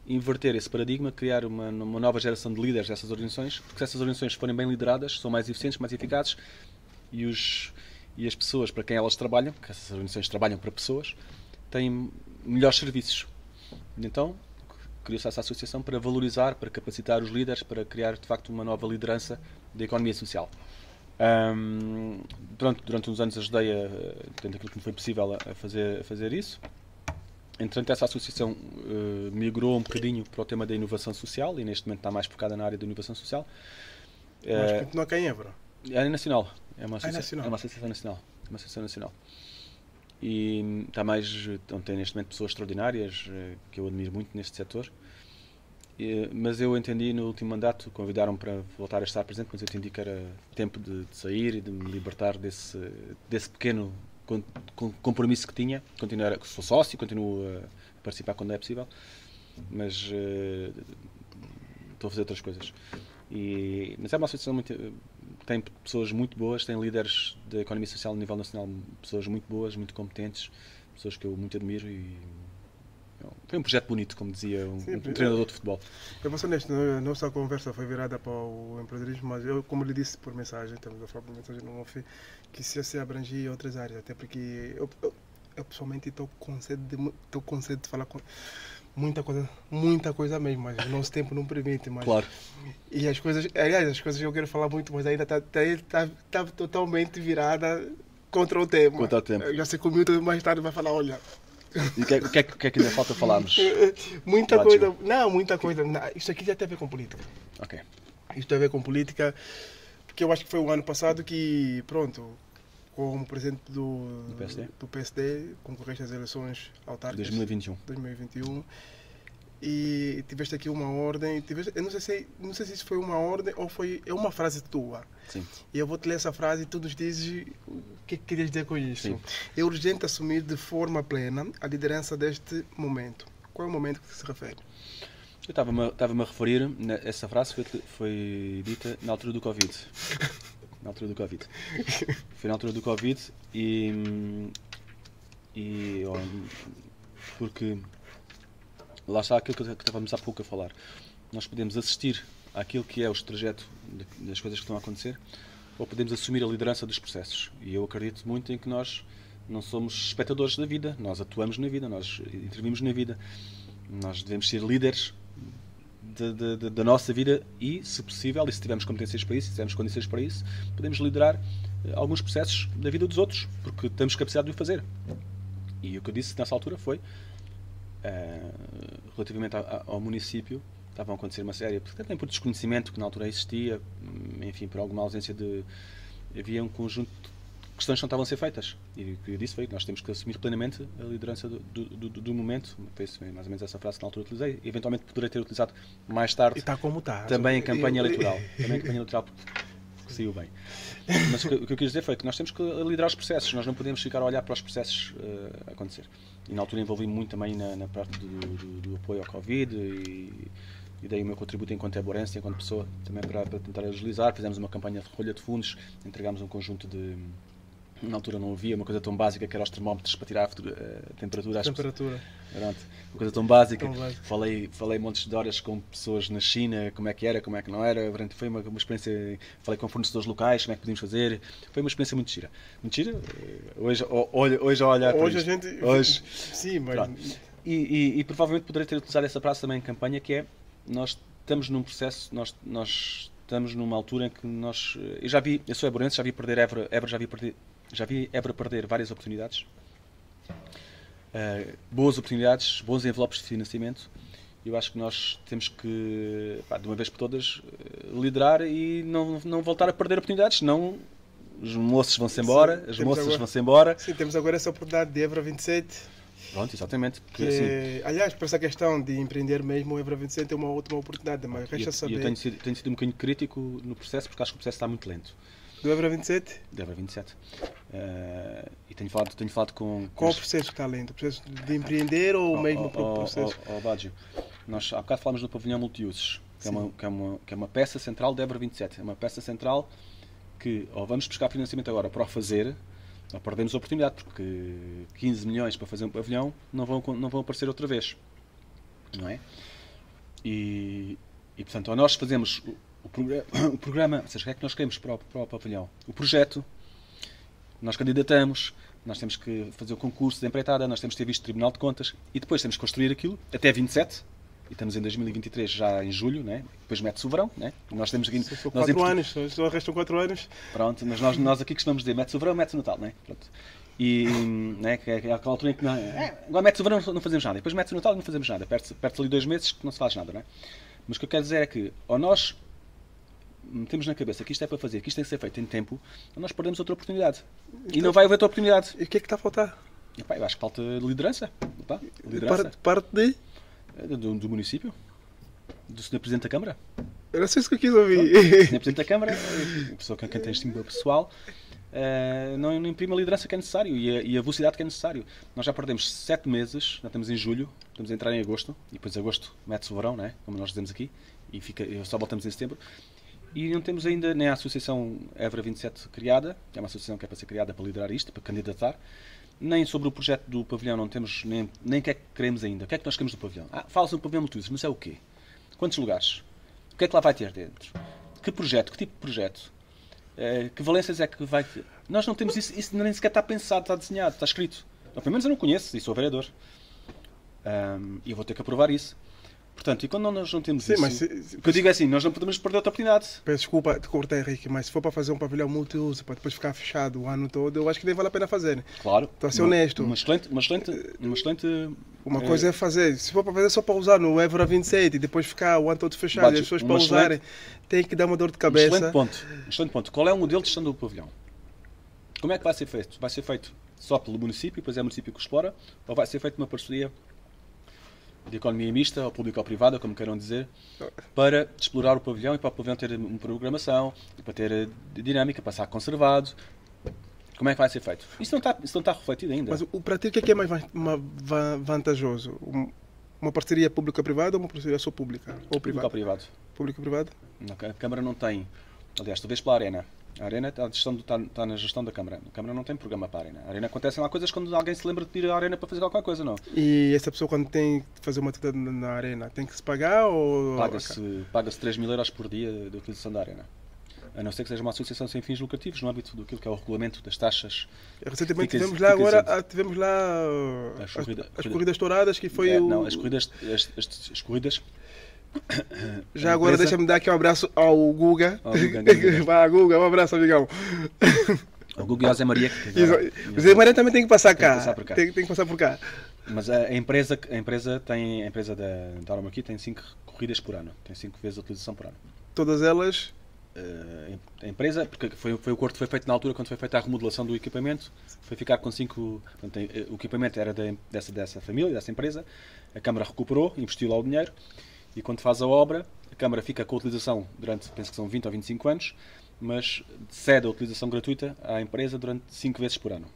inverter esse paradigma, criar uma nova geração de líderes dessas organizações, porque se essas organizações forem bem lideradas, são mais eficientes, mais eficazes, e as pessoas para quem elas trabalham, porque essas organizações trabalham para pessoas, têm melhores serviços. Então, criou-se essa associação para valorizar, para capacitar os líderes, para criar, de facto, uma nova liderança da economia social. Durante uns anos ajudei, dentro daquilo que me foi possível, a fazer isso. Entretanto, essa associação migrou um bocadinho para o tema da inovação social e neste momento está mais focada na área da inovação social. Mas continua cá em Évora? É nacional. É uma associação nacional. E tem neste momento pessoas extraordinárias que eu admiro muito neste setor. Mas eu entendi no último mandato, convidaram-me para voltar a estar presente, mas eu entendi que era tempo de sair e de me libertar desse pequeno compromisso que tinha. Sou sócio, continuo a participar quando é possível, mas estou a fazer outras coisas. Mas é uma associação tem pessoas muito boas, tem líderes da economia social a nível nacional, pessoas muito boas, muito competentes, pessoas que eu muito admiro e foi um projeto bonito, como dizia um treinador de futebol. Eu vou ser honesto, a nossa conversa foi virada para o empreendedorismo, mas eu, como lhe disse por mensagem, estamos a falar por mensagem no off, que se abrangir outras áreas, até porque eu pessoalmente estou com sede de falar com muita coisa mesmo, mas o nosso tempo não permite. Mas, claro. E as coisas que eu quero falar muito, mas ainda está totalmente virada contra o tema. Contra o tempo. Eu já sei que o Milton mais tarde vai falar, olha... E o que é que ainda falta falarmos? Muita coisa. Não, muita coisa. Não, isso aqui já tem a ver com política. Ok. Isso tem a ver com política, porque eu acho que foi o ano passado que, pronto, como presidente do PSD, concorreste às eleições autárquicas 2021 e tiveste aqui uma ordem, eu não sei se isso foi uma ordem ou é uma frase tua. Sim. E eu vou te ler essa frase e tu nos dizes o que querias dizer com isso. Sim. É urgente assumir de forma plena a liderança deste momento. Qual é o momento que se refere? Eu estava-me a referir, essa frase foi dita na altura do Covid. Na altura do Covid. Foi na altura do Covid porque lá está aquilo que estávamos há pouco a falar. Nós podemos assistir àquilo que é o trajeto das coisas que estão a acontecer ou podemos assumir a liderança dos processos. E eu acredito muito em que nós não somos espectadores da vida, nós atuamos na vida, nós intervimos na vida. Nós devemos ser líderes da nossa vida e, se possível, e se tivermos competências para isso, se tivermos condições para isso, podemos liderar alguns processos da vida dos outros, porque temos capacidade de o fazer. E o que eu disse nessa altura foi, relativamente ao município, estavam a acontecer uma série, também por desconhecimento que na altura existia, enfim, por alguma ausência havia um conjunto de questões que não estavam a ser feitas. E o que eu disse foi que nós temos que assumir plenamente a liderança do momento. Foi mais ou menos essa frase que na altura utilizei. Eventualmente poderei ter utilizado mais tarde. E está como está. Também em campanha eleitoral. Também em campanha eleitoral, porque saiu bem. Mas o que eu quis dizer foi que nós temos que liderar os processos. Nós não podemos ficar a olhar para os processos acontecer. E na altura envolvi-me muito também na parte do apoio ao Covid e dei o meu contributo enquanto eborense, enquanto pessoa, também para tentar agilizar. Fizemos uma campanha de recolha de fundos, entregámos um conjunto de Na altura não havia uma coisa tão básica que era os termómetros para tirar a temperatura. Pronto, uma coisa tão básica. Falei montes de horas com pessoas na China, como é que era, como é que não era. Foi uma experiência. Falei com fornecedores locais, como é que podíamos fazer. Foi uma experiência muito gira. Muito gira? Hoje a olhar para isto. Hoje, sim, mas... E provavelmente poderei ter utilizado essa frase também em campanha, que é, nós estamos num processo, nós estamos numa altura em que eu sou eburense, já vi perder Évora perder várias oportunidades, boas oportunidades, bons envelopes de financiamento. Eu acho que nós temos que, de uma vez por todas, liderar e não voltar a perder oportunidades, senão os moços vão-se embora, as moças vão-se embora. Sim, temos agora essa oportunidade de Évora 27. Pronto, exatamente. Porque, assim, aliás, para essa questão de empreender mesmo, o Évora 27 é uma ótima oportunidade, mas resta saber... Eu tenho sido um bocadinho crítico no processo, porque acho que o processo está muito lento. Do Évora 27? Do Évora 27. E tenho falado com... Qual o processo que está lento? O processo de empreender ou mesmo o próprio processo? Bádio, nós há bocado falámos do pavilhão multiusos, que é uma peça central do Évora 27. É uma peça central que, ou vamos buscar financiamento agora para o fazer, ou perdemos a oportunidade, porque 15 milhões para fazer um pavilhão não vão aparecer outra vez. Não é? E portanto, ou nós fazemos o programa, ou seja, o que é que nós queremos para o pavilhão? O projeto, nós candidatamos, nós temos que fazer o concurso de empreitada, nós temos que ter visto o Tribunal de Contas e depois temos que construir aquilo até 27. E estamos em 2023, já em julho, né? Depois mete-se o verão. Né? Nós temos aqui, só 4 anos, só restam 4 anos. Pronto, mas nós aqui costumamos dizer, mete-se o verão, mete-se o Natal. Né? Pronto. E né, que é aquela altura em que agora mete-se o verão, não fazemos nada. Depois mete-se o Natal e não fazemos nada. Perde-se ali 2 meses que não se faz nada. Né? Mas o que eu quero dizer é que, ou nós metemos na cabeça que isto é para fazer, que isto tem que ser feito em tempo, ou nós perdemos outra oportunidade. Então, e não vai haver outra oportunidade. E o que é que está a faltar? Eu acho que falta liderança. Parte de? Do município, do Sr. Presidente da Câmara. Era só isso que eu quis ouvir. O Sr. Presidente da Câmara, a pessoa com quem tem estima pessoal, não imprime a liderança que é necessário e a velocidade que é necessário. Nós já perdemos 7 meses, já estamos em julho, estamos a entrar em agosto, e depois de agosto mete-se o verão, né? Como nós dizemos aqui, e só voltamos em setembro. E não temos ainda nem a Associação Évora 27 criada, que é uma associação que é para ser criada para liderar isto, para candidatar. Nem sobre o projeto do pavilhão não temos nem o que é que queremos ainda. O que é que nós queremos do pavilhão? Fala-se no pavilhão multiusos, mas é o quê? Quantos lugares? O que é que lá vai ter dentro? Que projeto? Que tipo de projeto? Que valências é que vai ter? Nós não temos isso nem sequer está pensado, está desenhado, está escrito. Ou, pelo menos eu não conheço, e sou vereador. E eu vou ter que aprovar isso. Portanto, e quando nós não temos isso... Mas o que eu digo é assim, nós não podemos perder outra oportunidade. Peço desculpa te cortar, Henrique, mas se for para fazer um pavilhão multiuso, para depois ficar fechado o ano todo, eu acho que nem vale a pena fazer. Claro. Estou a ser honesto. Uma excelente... Uma coisa é fazer, se for para fazer só para usar no Évora 27 e depois ficar o ano todo fechado e as pessoas para usarem, tem que dar uma dor de cabeça. Excelente ponto. Qual é o modelo de gestão do pavilhão? Como é que vai ser feito? Vai ser feito só pelo município, depois é o município que explora, ou vai ser feito uma parceria de economia mista, ou pública ou privada, como queiram dizer, para explorar o pavilhão e para o pavilhão ter uma programação, para ter dinâmica, para estar conservado. Como é que vai ser feito? Isso não está refletido ainda. Mas para ti o que é mais vantajoso? Uma parceria pública-privada ou uma parceria só pública? Ou privada? Público-privado. Público-privado? A Câmara não tem. Aliás, tu vês pela Arena. A Arena está na gestão da Câmara. A Câmara não tem programa para a Arena. A Arena acontecem lá coisas quando alguém se lembra de ir à Arena para fazer qualquer coisa, não. E essa pessoa quando tem que fazer uma atividade na Arena, tem que se pagar ou... Paga-se 3 mil euros por dia de utilização da Arena. A não ser que seja uma associação sem fins lucrativos no âmbito daquilo que é o regulamento das taxas. Recentemente tivemos lá as corridas touradas, que foi Não, as corridas... Já agora deixa-me dar aqui um abraço ao Guga. Vai, Guga, um abraço, amigão. O Guga e o Zé Maria. O Zé Maria também tem que passar cá. Tem que passar por cá. Mas a empresa da Aroma aqui tem 5 corridas por ano. Tem 5 vezes a utilização por ano. Todas elas? A empresa, porque foi o acordo que foi feito na altura, quando foi feita a remodelação do equipamento, foi ficar com 5... O equipamento era dessa família, dessa empresa. A Câmara recuperou, investiu lá o dinheiro. E quando faz a obra, a Câmara fica com a utilização durante, penso que são 20 ou 25 anos, mas cede a utilização gratuita à empresa durante 5 vezes por ano.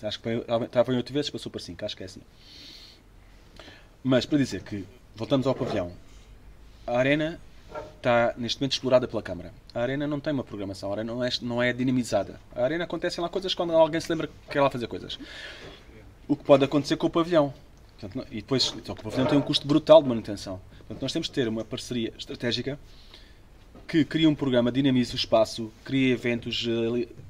Acho que estava em 8 vezes, passou para 5, acho que é assim. Mas para dizer que, voltamos ao pavilhão, a Arena está neste momento explorada pela Câmara. A Arena não tem uma programação, a Arena não é dinamizada. A Arena acontecem lá coisas quando alguém se lembra que quer lá fazer coisas. O que pode acontecer com o pavilhão. Portanto, e depois, o pavilhão tem um custo brutal de manutenção. Portanto, nós temos de ter uma parceria estratégica que cria um programa, dinamiza o espaço, cria eventos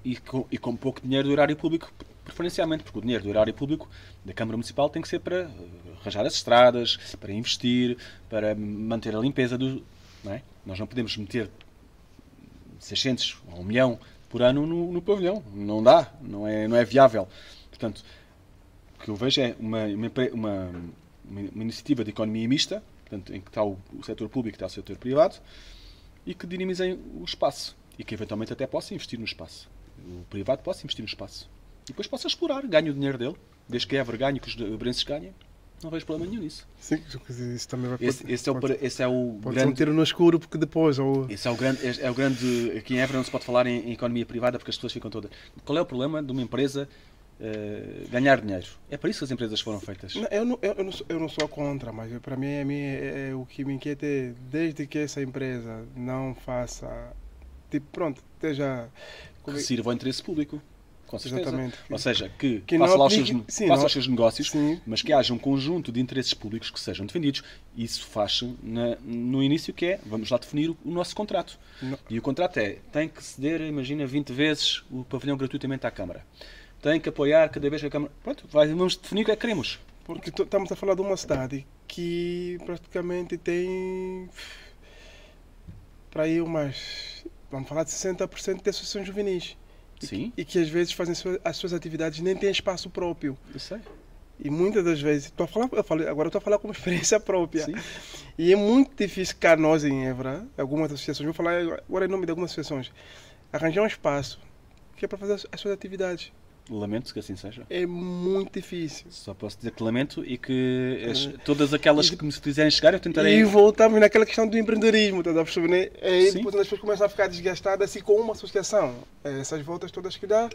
e com pouco dinheiro do erário público, preferencialmente, porque o dinheiro do erário público da Câmara Municipal tem que ser para arranjar as estradas, para investir, para manter a limpeza do... Não é? Nós não podemos meter 600 ou 1 milhão por ano no pavilhão. Não dá, não é viável. Portanto, o que eu vejo é uma iniciativa de economia mista, portanto, em que está o setor público e está o setor privado, e que dinamizem o espaço. E que eventualmente até possa investir no espaço. O privado possa investir no espaço. E depois possa explorar, ganhe o dinheiro dele, desde que a Évora ganhe, que os Berenses ganhem. Não vejo problema nenhum nisso. Sim, isso também vai esse é o pode grande... ser um tiro no escuro, porque depois... Esse é o grande... Aqui em Évora não se pode falar em economia privada porque as pessoas ficam todas... Qual é o problema de uma empresa ganhar dinheiro? É para isso que as empresas foram feitas. Eu não sou contra, mas para mim, o que me inquieta é desde que essa empresa não faça... Tipo, pronto, esteja... Que sirva ao interesse público. Com certeza. Exatamente. Ou seja, que faça lá os seus negócios, sim, mas que haja um conjunto de interesses públicos que sejam defendidos. Isso faz-se no início, que é, vamos lá definir o nosso contrato. Não. E o contrato tem que ceder, imagina, 20 vezes o pavilhão gratuitamente à Câmara. Tem que apoiar cada vez que a Câmara... Pronto, vamos definir o que é que queremos. Porque estamos a falar de uma cidade que praticamente tem para aí vamos falar de 60% de associações juvenis. Sim. E que às vezes fazem as suas atividades nem têm espaço próprio. Eu sei. E muitas das vezes, agora estou a falar como experiência própria. Sim. E é muito difícil cá nós em Évora, algumas associações, vou falar agora em nome de algumas associações, arranjar um espaço que é para fazer as suas atividades. Lamento que assim seja. É muito difícil. Só posso dizer que lamento e que todas aquelas que me fizerem chegar eu tentarei... E voltamos naquela questão do empreendedorismo, estás a perceber, né? E depois as pessoas começam a ficar desgastadas assim com uma associação. Essas voltas todas que dá,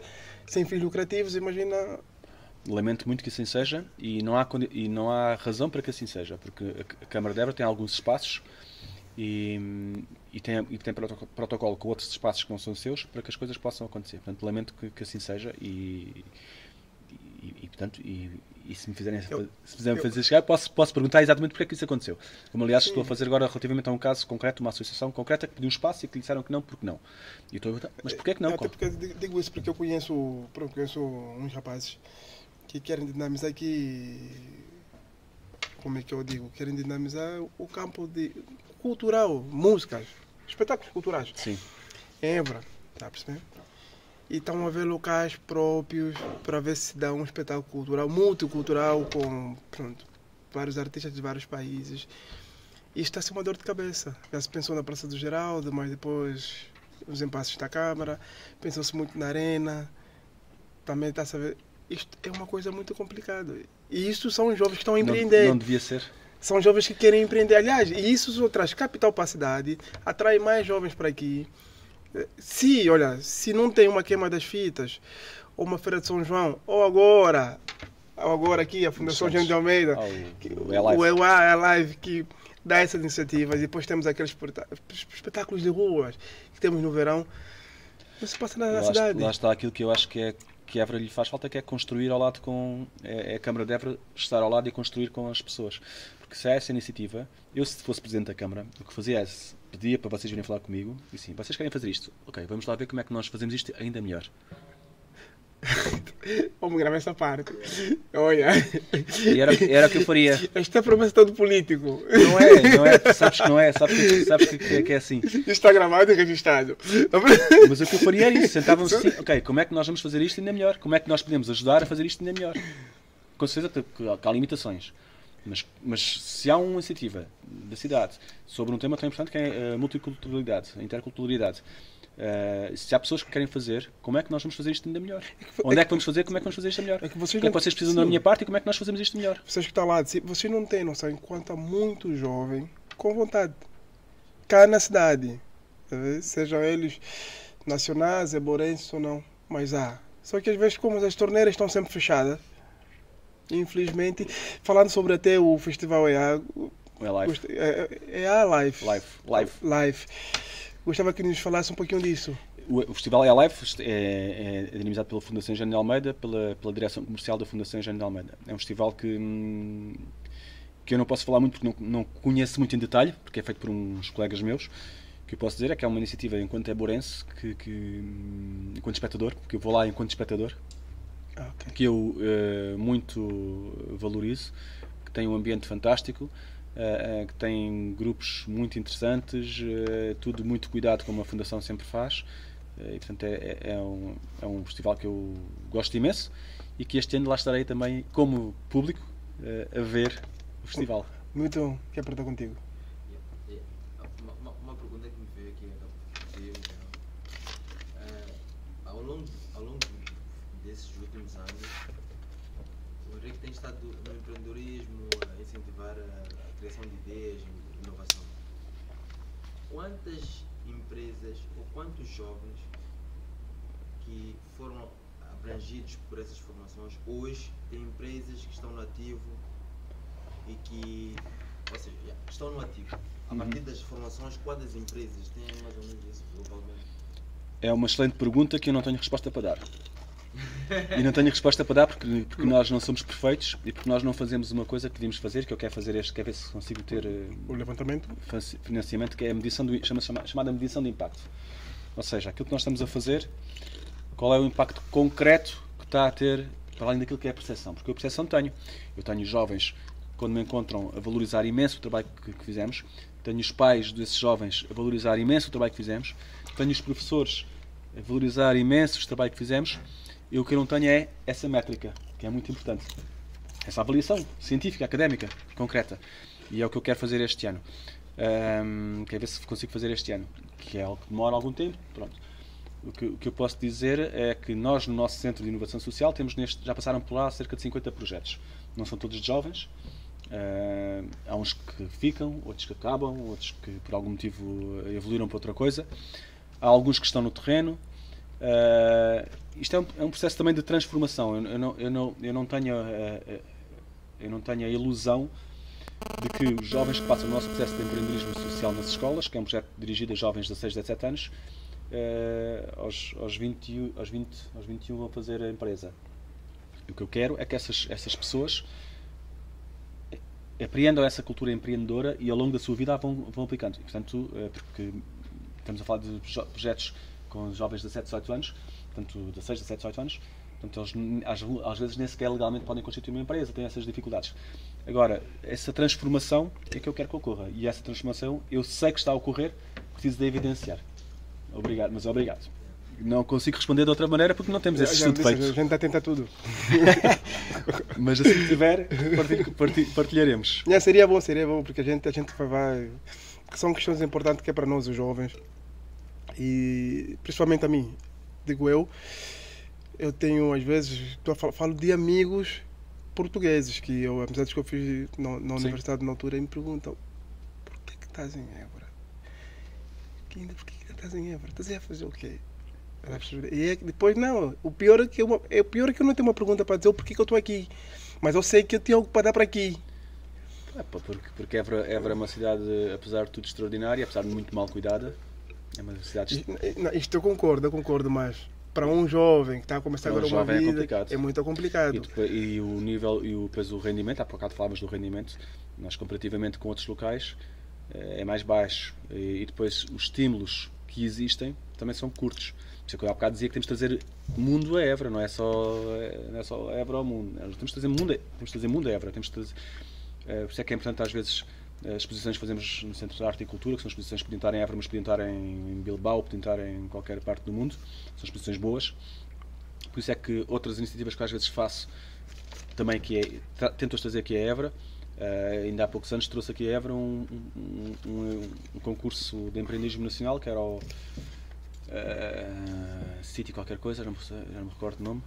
sem fins lucrativos, imagina... Lamento muito que assim seja e não há razão para que assim seja, porque a Câmara de Évora tem alguns espaços e tem protocolo com outros espaços que não são seus para que as coisas possam acontecer. Portanto, lamento que assim seja portanto, se me fizerem fazer chegar, posso perguntar exatamente porque é que isso aconteceu. Como, aliás, estou a fazer agora relativamente a um caso concreto, uma associação concreta que pediu um espaço e que lhe disseram que não, porque não. E estou a perguntar, mas porquê é que não? Até porque digo isso porque eu conheço uns rapazes que querem dinamizar como é que eu digo? Querem dinamizar o campo cultural, músicas, espetáculos culturais. Sim. Em Évora, está a perceber? E estão a ver locais próprios para ver se dá um espetáculo cultural, multicultural, com vários artistas de vários países. E está a ser uma dor de cabeça. Já se pensou na Praça do Geraldo, mas depois os impasses da Câmara, pensou-se muito na Arena, também está a saber. Isto é uma coisa muito complicada. E isso são os jovens que estão a empreender. Não devia ser. São jovens que querem empreender. Aliás, e isso só traz capital para a cidade, atrai mais jovens para aqui. Se não tem uma queima das fitas, ou uma feira de São João, ou agora aqui a Fundação Jean de Almeida, o E-Live, que dá essas iniciativas, e depois temos aqueles espetáculos de ruas que temos no verão, não se passa nada na cidade. Lá está aquilo que eu acho que Évora lhe faz falta, que é construir ao lado é a Câmara de Évora estar ao lado e construir com as pessoas. Porque se há essa iniciativa, eu se fosse Presidente da Câmara, o que fazia é, pedia para vocês virem falar comigo, e sim, vocês querem fazer isto? Ok, vamos lá ver como é que nós fazemos isto ainda melhor. Vamos gravar essa parte. Olha. E era o que eu faria. Esta é a promessa todo político. Não é, sabes que não é, sabes que é assim. Isto está gravado e registrado. Mas o que eu faria era isso, sentávamos assim, ok, como é que nós vamos fazer isto ainda melhor? Como é que nós podemos ajudar a fazer isto ainda melhor? Com certeza que há limitações. Mas se há uma iniciativa da cidade sobre um tema tão importante que é a multiculturalidade, a interculturalidade, se há pessoas que querem fazer, como é que nós vamos fazer isto ainda melhor? Onde é que vamos fazer? Como é que vamos fazer isto melhor? O que é que vocês precisam da minha parte e como é que nós fazemos isto melhor? Vocês que estão lá, vocês não têm noção enquanto há muito jovem com vontade cá na cidade, sejam eles nacionais, eborenses ou não, mas só que às vezes como as torneiras estão sempre fechadas, infelizmente, falando sobre até o Festival EA, Ou é live? É a live. Live. Gostava que nos falasse um pouquinho disso. O festival é a live, é dinamizado pela Fundação Eugênio de Almeida, pela direção comercial da Fundação Eugênio de Almeida. É um festival que eu não posso falar muito porque não conheço muito em detalhe, porque é feito por uns colegas meus. O que eu posso dizer é que é uma iniciativa enquanto eborense, enquanto espectador, porque eu vou lá enquanto espectador, okay, que eu muito valorizo, que tem um ambiente fantástico, que tem grupos muito interessantes, tudo muito cuidado como a Fundação sempre faz, e portanto é um festival que eu gosto imenso e que este ano lá estarei também como público a ver o festival. Muito bom, quer apertar contigo. Uma pergunta que me veio aqui ao longo desses últimos anos, o Henrique tem estado no empreendedorismo, a incentivar a criação de ideias e inovação. Quantas empresas ou quantos jovens que foram abrangidos por essas formações hoje têm empresas que estão no ativo e que, ou seja, estão no ativo? A partir das formações, quantas empresas têm mais ou menos isso globalmente? É uma excelente pergunta que eu não tenho resposta para dar. E não tenho resposta para dar porque nós não somos perfeitos e porque nós não fazemos uma coisa que devíamos fazer, que eu quero fazer quero ver se consigo ter o levantamento, financiamento, que é a medição chamada medição de impacto. Ou seja, aquilo que nós estamos a fazer, qual é o impacto concreto que está a ter, para além daquilo que é a percepção. Porque a percepção eu tenho jovens quando me encontram a valorizar imenso o trabalho que fizemos, tenho os pais desses jovens a valorizar imenso o trabalho que fizemos, tenho os professores a valorizar imenso o trabalho que fizemos. E o que eu não tenho é essa métrica, que é muito importante. Essa avaliação científica, académica, concreta. E é o que eu quero fazer este ano. Quero ver se consigo fazer este ano. Que é algo que demora algum tempo. Pronto. O que eu posso dizer é que nós, no nosso Centro de Inovação Social, já passaram por lá cerca de 50 projetos. Não são todos de jovens. Há uns que ficam, outros que acabam, outros que por algum motivo evoluíram para outra coisa. Há alguns que estão no terreno. Isto é um processo também de transformação. Eu não tenho a ilusão de que os jovens que passam o nosso processo de empreendedorismo social nas escolas, que é um projeto dirigido a jovens de 16 a 17 anos, aos 21 vão fazer a empresa. E o que eu quero é que essas pessoas apreendam essa cultura empreendedora e ao longo da sua vida vão aplicando. E, portanto, porque estamos a falar de projetos com jovens de 17 a 18 anos, portanto, de 16 a 17 a 18 anos, portanto, eles às vezes nem sequer legalmente podem constituir uma empresa, têm essas dificuldades. Agora, essa transformação é que eu quero que ocorra, e essa transformação eu sei que está a ocorrer, preciso de evidenciar. Obrigado, mas obrigado. Não consigo responder de outra maneira porque não temos esse estudo feito. A gente está a tentar tudo. Mas assim que tiver, partilharemos. Seria bom, porque a gente vai... Que são questões importantes que é para nós, os jovens. E principalmente a mim, digo eu tenho às vezes, falo de amigos portugueses que eu, amizades que eu fiz na universidade na altura, e me perguntam: por que estás em Évora? Por que estás em Évora? Estás a fazer o quê? E depois não, o pior é que eu não tenho uma pergunta para dizer o porquê que eu estou aqui, mas eu sei que eu tenho algo para dar para aqui. Porque Évora é uma cidade, apesar de tudo, extraordinária, apesar de muito mal cuidada. É uma cidade... Isto eu concordo, mas para um jovem que está a começar agora uma vida, é muito complicado. E o nível, e depois o rendimento, há bocado falávamos do rendimento, nós comparativamente com outros locais, é mais baixo. E depois os estímulos que existem também são curtos. Por isso é que eu há bocado dizia que temos de trazer mundo a Évora, não é só Évora ao mundo. Temos de trazer mundo a Évora. Por isso é que é importante às vezes as exposições que fazemos no Centro de Arte e Cultura, que são exposições que podiam estar em Évora, mas podiam estar em Bilbao, podiam estar em qualquer parte do mundo. São exposições boas. Por isso é que outras iniciativas que às vezes faço também, tento-as trazer aqui a Évora. Ainda há poucos anos trouxe aqui a Évora um concurso de empreendedorismo nacional, que era o City qualquer coisa, já não me recordo o nome,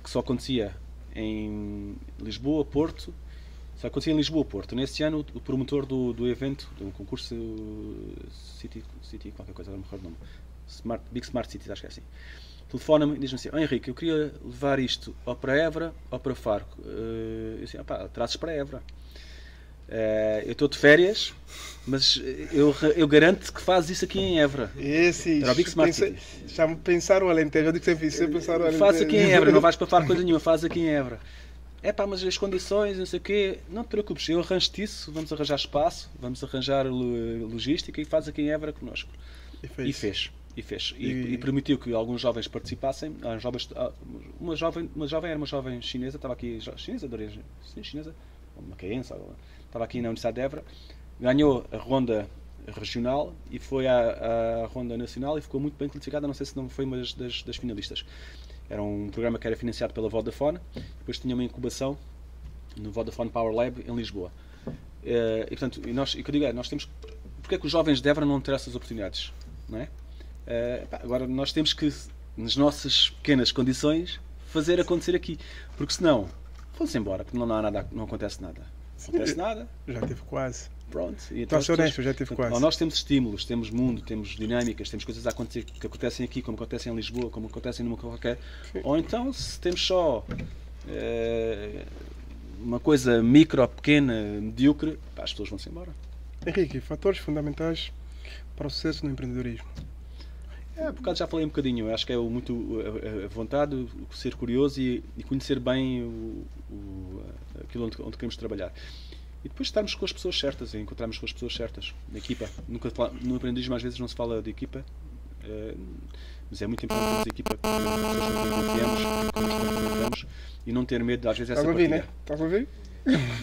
que só acontecia em Lisboa, Porto. Só acontecia em Lisboa, Porto. Nesse ano, o promotor do evento, do concurso City qualquer coisa, não me recordo o nome, Big Smart Cities, acho que é assim, telefona-me e diz-me assim: Henrique, eu queria levar isto ou para Évora ou para Faro. Eu disse: trazes para Évora. Eu estou de férias, mas eu garanto que fazes isso aqui em Évora. Era o Big Smart City. Pensaram o Alentejo, eu digo sempre isso, pensaram o Alentejo. Faz aqui em Évora, não vais para fora coisa nenhuma, faz aqui em Évora. Mas as condições, não sei o quê, não te preocupes, eu arranjo-te isso, vamos arranjar espaço, vamos arranjar logística e faz aqui em Évora connosco. E fez. E permitiu que alguns jovens participassem. Uma jovem era uma jovem chinesa, estava aqui, chinesa de origem, chinesa, macaense, estava aqui na Universidade de Évora, ganhou a ronda regional e foi à ronda nacional e ficou muito bem classificada, não sei se não foi uma das finalistas. Era um programa que era financiado pela Vodafone, depois tinha uma incubação no Vodafone Power Lab em Lisboa. E portanto, o que eu digo é, nós temos, porque é que os jovens de Évora não têm essas oportunidades? Não é? Agora nós temos que, nas nossas pequenas condições, fazer acontecer aqui, porque senão vão-se embora, porque não há nada, não acontece nada. Não acontece nada. Já teve quase. Pronto. Então, honesto, já tive quase. Nós temos estímulos, temos mundo, temos dinâmicas, temos coisas a acontecer que acontecem aqui, como acontecem em Lisboa, como acontecem numa qualquer. Ou então, se temos só uma coisa micro, pequena, medíocre, as pessoas vão-se embora. Henrique, fatores fundamentais para o sucesso no empreendedorismo? Por causa já falei um bocadinho, eu acho que é muito a vontade, o ser curioso e conhecer bem aquilo onde queremos trabalhar. E depois estarmos com as pessoas certas, encontrarmos com as pessoas certas, na equipa. No empreendedorismo às vezes não se fala de equipa, mas é muito importante termos equipa com pessoas com quem confiamos, com quem nos complementamos e não ter medo às vezes dessa partilha. Estás a ouvir?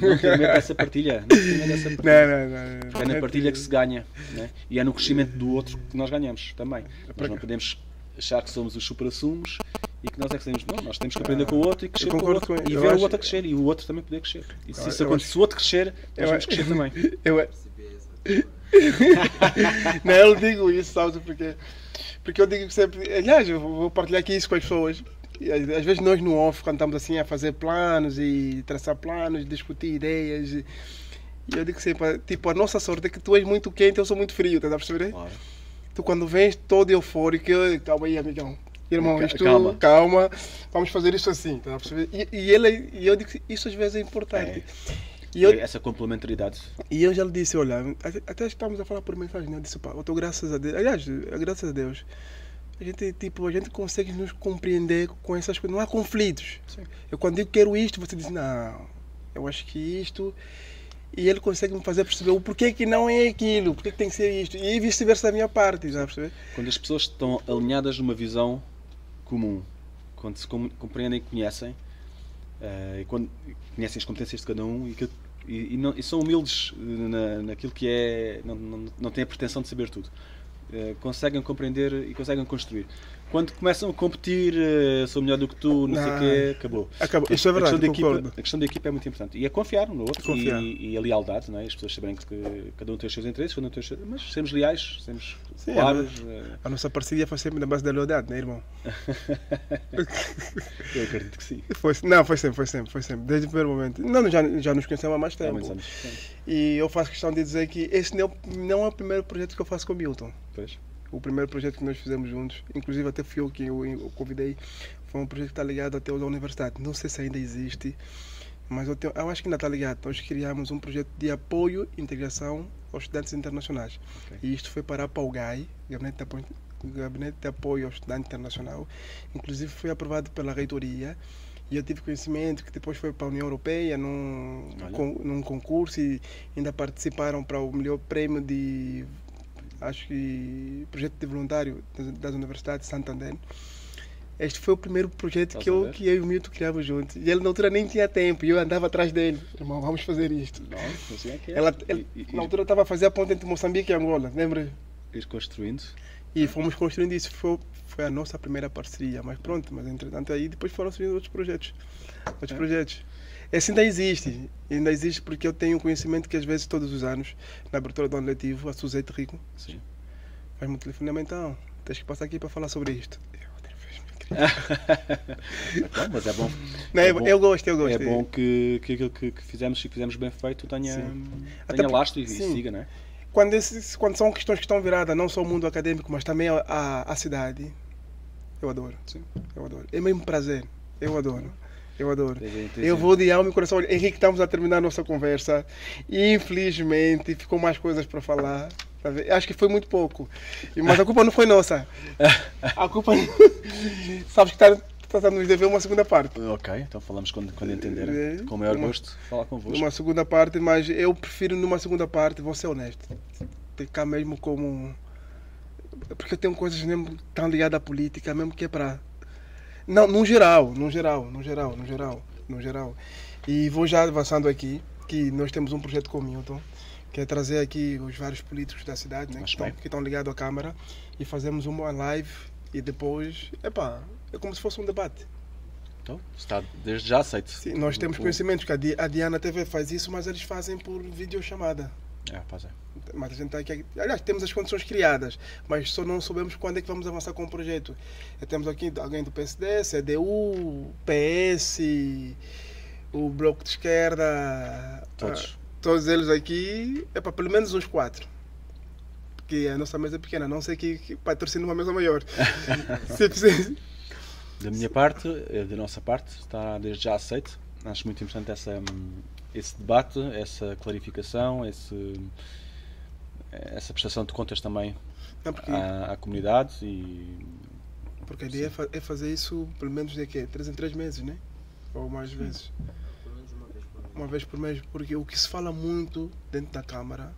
Não ter medo dessa partilha. Não. É na partilha que se ganha, né? E é no crescimento do outro que nós ganhamos também. Nós não podemos achar que somos os super-assumos e que nós é que temos. Não, nós temos que aprender com o outro e crescer com o outro. E ver o outro a crescer e o outro também poder crescer. E se o outro crescer, nós vamos crescer também. Não, eu digo isso, sabe? Porque eu digo sempre. Aliás, eu vou partilhar aqui isso com as pessoas. E às vezes nós no off, quando estamos assim a fazer planos e traçar planos, discutir ideias. E eu digo sempre, tipo, a nossa sorte é que tu és muito quente e eu sou muito frio, estás a perceber? Claro. Tu quando vens todo eufórico, calma aí, amigão. Irmão, calma, vamos fazer isso assim, estás a perceber? E eu digo que isso às vezes é importante. Essa complementaridade. E eu já lhe disse, olha, até estamos a falar por mensagem, né? Eu disse, pá, eu estou graças a Deus, aliás, graças a Deus, a gente consegue nos compreender com essas coisas, não há conflitos. Sim. Eu quando digo quero isto, você diz, não, eu acho que isto, e ele consegue me fazer perceber o porquê que não é aquilo, porquê que tem que ser isto, e vice-versa da minha parte, já perceber? Quando as pessoas estão alinhadas numa visão comum, quando se compreendem e conhecem, e quando conhecem as competências de cada um e são humildes naquilo que é, não têm a pretensão de saber tudo. Conseguem compreender e conseguem construir. Quando começam a competir, sou melhor do que tu, não sei o quê, acabou. Isso é verdade, a questão da equipa é muito importante. E é confiar um no outro e a lealdade, não é? As pessoas saberem que cada um tem os seus interesses, cada um tem os seus... mas sermos leais, sermos claros. A nossa parceria foi sempre na base da lealdade, não é, irmão? Eu acredito que sim. Foi sempre. Desde o primeiro momento. Já nos conhecemos há mais tempo. E eu faço questão de dizer que esse não é o primeiro projeto que eu faço com o Milton. Pois. O primeiro projeto que nós fizemos juntos, inclusive até fui eu que eu convidei, foi um projeto que está ligado até à universidade. Não sei se ainda existe, mas eu acho que ainda está ligado. Nós criamos um projeto de apoio e integração aos estudantes internacionais. Okay. E isto foi para a PAUGAI, Gabinete de Apoio ao Estudante Internacional. Inclusive foi aprovado pela reitoria. E eu tive conhecimento que depois foi para a União Europeia num concurso e ainda participaram para o melhor prêmio de... acho que projeto de voluntário das universidades de Santander. Este foi o primeiro projeto que eu e o Milton criávamos juntos. E ele na altura nem tinha tempo, e eu andava atrás dele. Irmão, vamos fazer isto. Nossa, assim é que é. Ele na altura estava a fazer a ponte entre Moçambique e Angola, lembra? Ir construindo. E fomos construindo isso. Foi a nossa primeira parceria. Mas pronto, entretanto aí depois foram surgindo outros projetos. Esse ainda existe porque eu tenho conhecimento que às vezes todos os anos, na abertura do ano letivo, a Suzete Rico faz-me um telefonema, então, tens que passar aqui para falar sobre isto. Mas é bom. Eu gosto. É bom que aquilo que fizemos, se fizemos bem feito, tenha lastro e siga, não é? Quando são questões que estão viradas, não só o mundo acadêmico, mas também a cidade, eu adoro. Sim. Eu adoro. É mesmo prazer. Eu adoro. Eu adoro. Eu vou de alma e coração. Olha, Henrique, estamos a terminar a nossa conversa. Infelizmente, ficou mais coisas para falar. Acho que foi muito pouco. Mas a culpa não foi nossa. A culpa... Sabes que está a nos dever uma segunda parte. Ok, então falamos quando entender. Com o maior gosto, falar convosco. Uma segunda parte, mas eu prefiro numa segunda parte, vou ser honesto. Ficar mesmo como... Porque eu tenho coisas mesmo tão ligadas à política, mesmo que é para... Não, no geral. E vou já avançando aqui, que nós temos um projeto com o Milton, que é trazer aqui os vários políticos da cidade, né, que estão ligados à Câmara, e fazemos uma live e depois, é como se fosse um debate. Então, está desde já aceito. Sim, nós temos conhecimentos que a Diana TV faz isso, mas eles fazem por videochamada. Pois é. Mas a gente está aqui, aliás, temos as condições criadas, mas só não sabemos quando é que vamos avançar com o projeto. Temos aqui alguém do PSD, CDU, PS, o Bloco de Esquerda, todos eles aqui, pelo menos uns 4. Porque a nossa mesa é pequena, não sei que patrocina uma mesa maior. Da minha parte, da nossa parte, está desde já aceito. Acho muito importante esse debate, essa clarificação, essa prestação de contas também à comunidade. Porque a ideia é fazer isso pelo menos de 3 em 3 meses, né? Ou mais vezes. Pelo menos uma vez por mês. Porque o que se fala muito dentro da Câmara,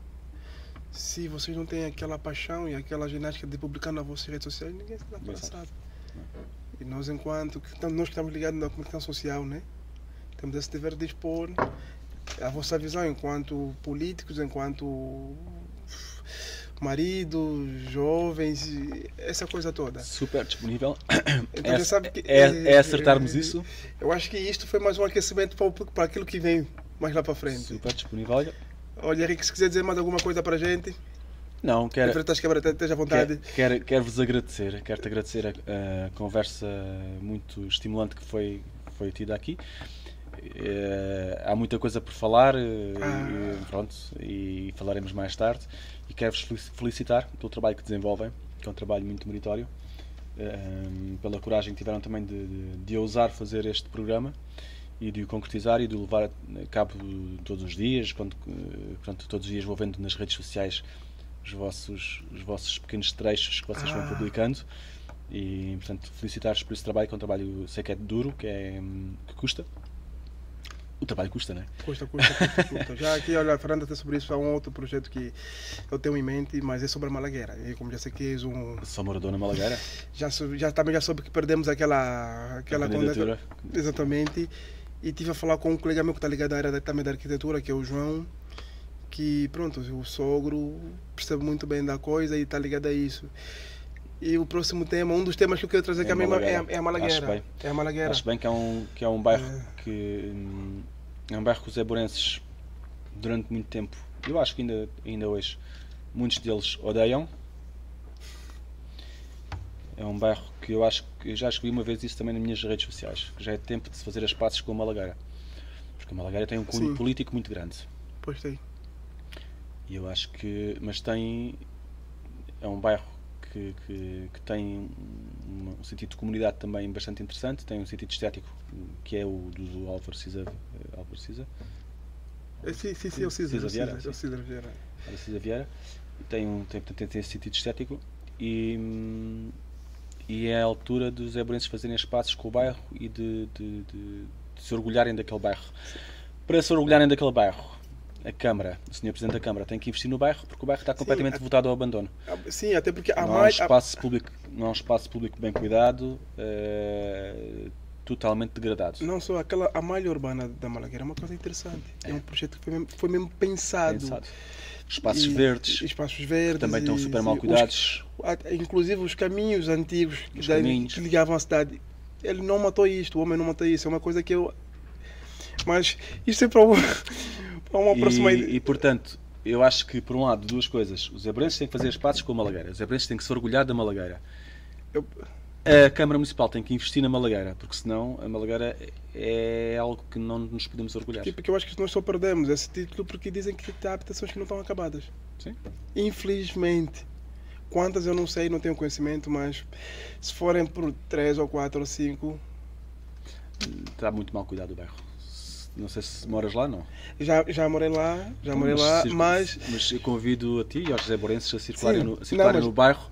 se vocês não têm aquela paixão e aquela ginástica de publicar nas vossas redes sociais, ninguém se dá passado. E nós, nós que estamos ligados na comunicação social, né? Temos esse dever de expor a vossa visão enquanto políticos, enquanto maridos, jovens, essa coisa toda. Super disponível. Então, já sabe que, acertarmos isso. Eu acho que isto foi mais um aquecimento para aquilo que vem mais lá para frente. Super disponível. Olha, Henrique, se quiser dizer mais alguma coisa para a gente... Não, quero... Esteja à vontade. Quero-vos agradecer. Quero-te agradecer a conversa muito estimulante que foi tida aqui. Há muita coisa por falar e falaremos mais tarde. E quero-vos felicitar pelo trabalho que desenvolvem, que é um trabalho muito meritório, pela coragem que tiveram também de ousar fazer este programa e de o concretizar e de o levar a cabo todos os dias, todos os dias vou vendo nas redes sociais os vossos pequenos trechos que vocês vão publicando e, portanto, felicitar-vos por esse trabalho, que é um trabalho, sei que é duro, que custa. O trabalho custa, não é? Custa. Já aqui, olha, falando até sobre isso, há um outro projeto que eu tenho em mente, mas é sobre a Malagueira. E como já sei que és Sou morador na Malagueira? Também já soube que perdemos aquela candidatura. Exatamente. E estive a falar com um colega meu que está ligado à área também da arquitetura, que é o João, que, pronto, o sogro percebe muito bem da coisa e está ligado a isso. E o próximo tema, um dos temas que eu quero trazer também é a Malagueira. É a Malagueira. Acho bem que é um bairro que é um bairro que os eburenses, durante muito tempo, eu acho que ainda hoje, muitos deles odeiam. É um bairro que eu já escrevi uma vez isso também nas minhas redes sociais, que já é tempo de se fazer as pazes com a Malagueira. Porque a Malagueira tem um cunho político muito grande. Pois tem. E eu acho que... Mas é um bairro que tem um sentido de comunidade também bastante interessante, tem um sentido estético, que é o do Álvaro Cisa. Sim, é o Cisa Vieira. Cisa Vieira. Tem esse sentido estético e é a altura dos eburenses fazerem as pazes com o bairro e de se orgulharem daquele bairro. Para se orgulharem daquele bairro, a Câmara, o Sr. Presidente da Câmara tem que investir no bairro, porque o bairro está completamente votado ao abandono. Sim, até porque não há um espaço público bem cuidado, totalmente degradado. Não só a malha urbana da Malagueira é uma coisa interessante. É um projeto que foi mesmo pensado. Espaços verdes também estão super mal cuidados. Inclusive os caminhos antigos que ligavam à cidade. Ele não matou isto, o homem não matou isso. É uma coisa que eu... Mas isto é para uma próxima... E portanto, eu acho que, por um lado, duas coisas. Os eburenses têm que fazer as pazes com a Malagueira. Os eburenses têm que se orgulhar da Malagueira. A Câmara Municipal tem que investir na Malagueira, porque senão a Malagueira é algo que não nos podemos orgulhar. Porque eu acho que nós só perdemos esse título porque dizem que há habitações que não estão acabadas. Sim. Infelizmente. Quantas eu não sei, não tenho conhecimento, mas se forem por 3 ou 4 ou 5... está muito mal cuidado o bairro. Não sei se moras lá, não? Já morei lá, mas... Mas eu convido a ti e aos José Borenses a circularem no bairro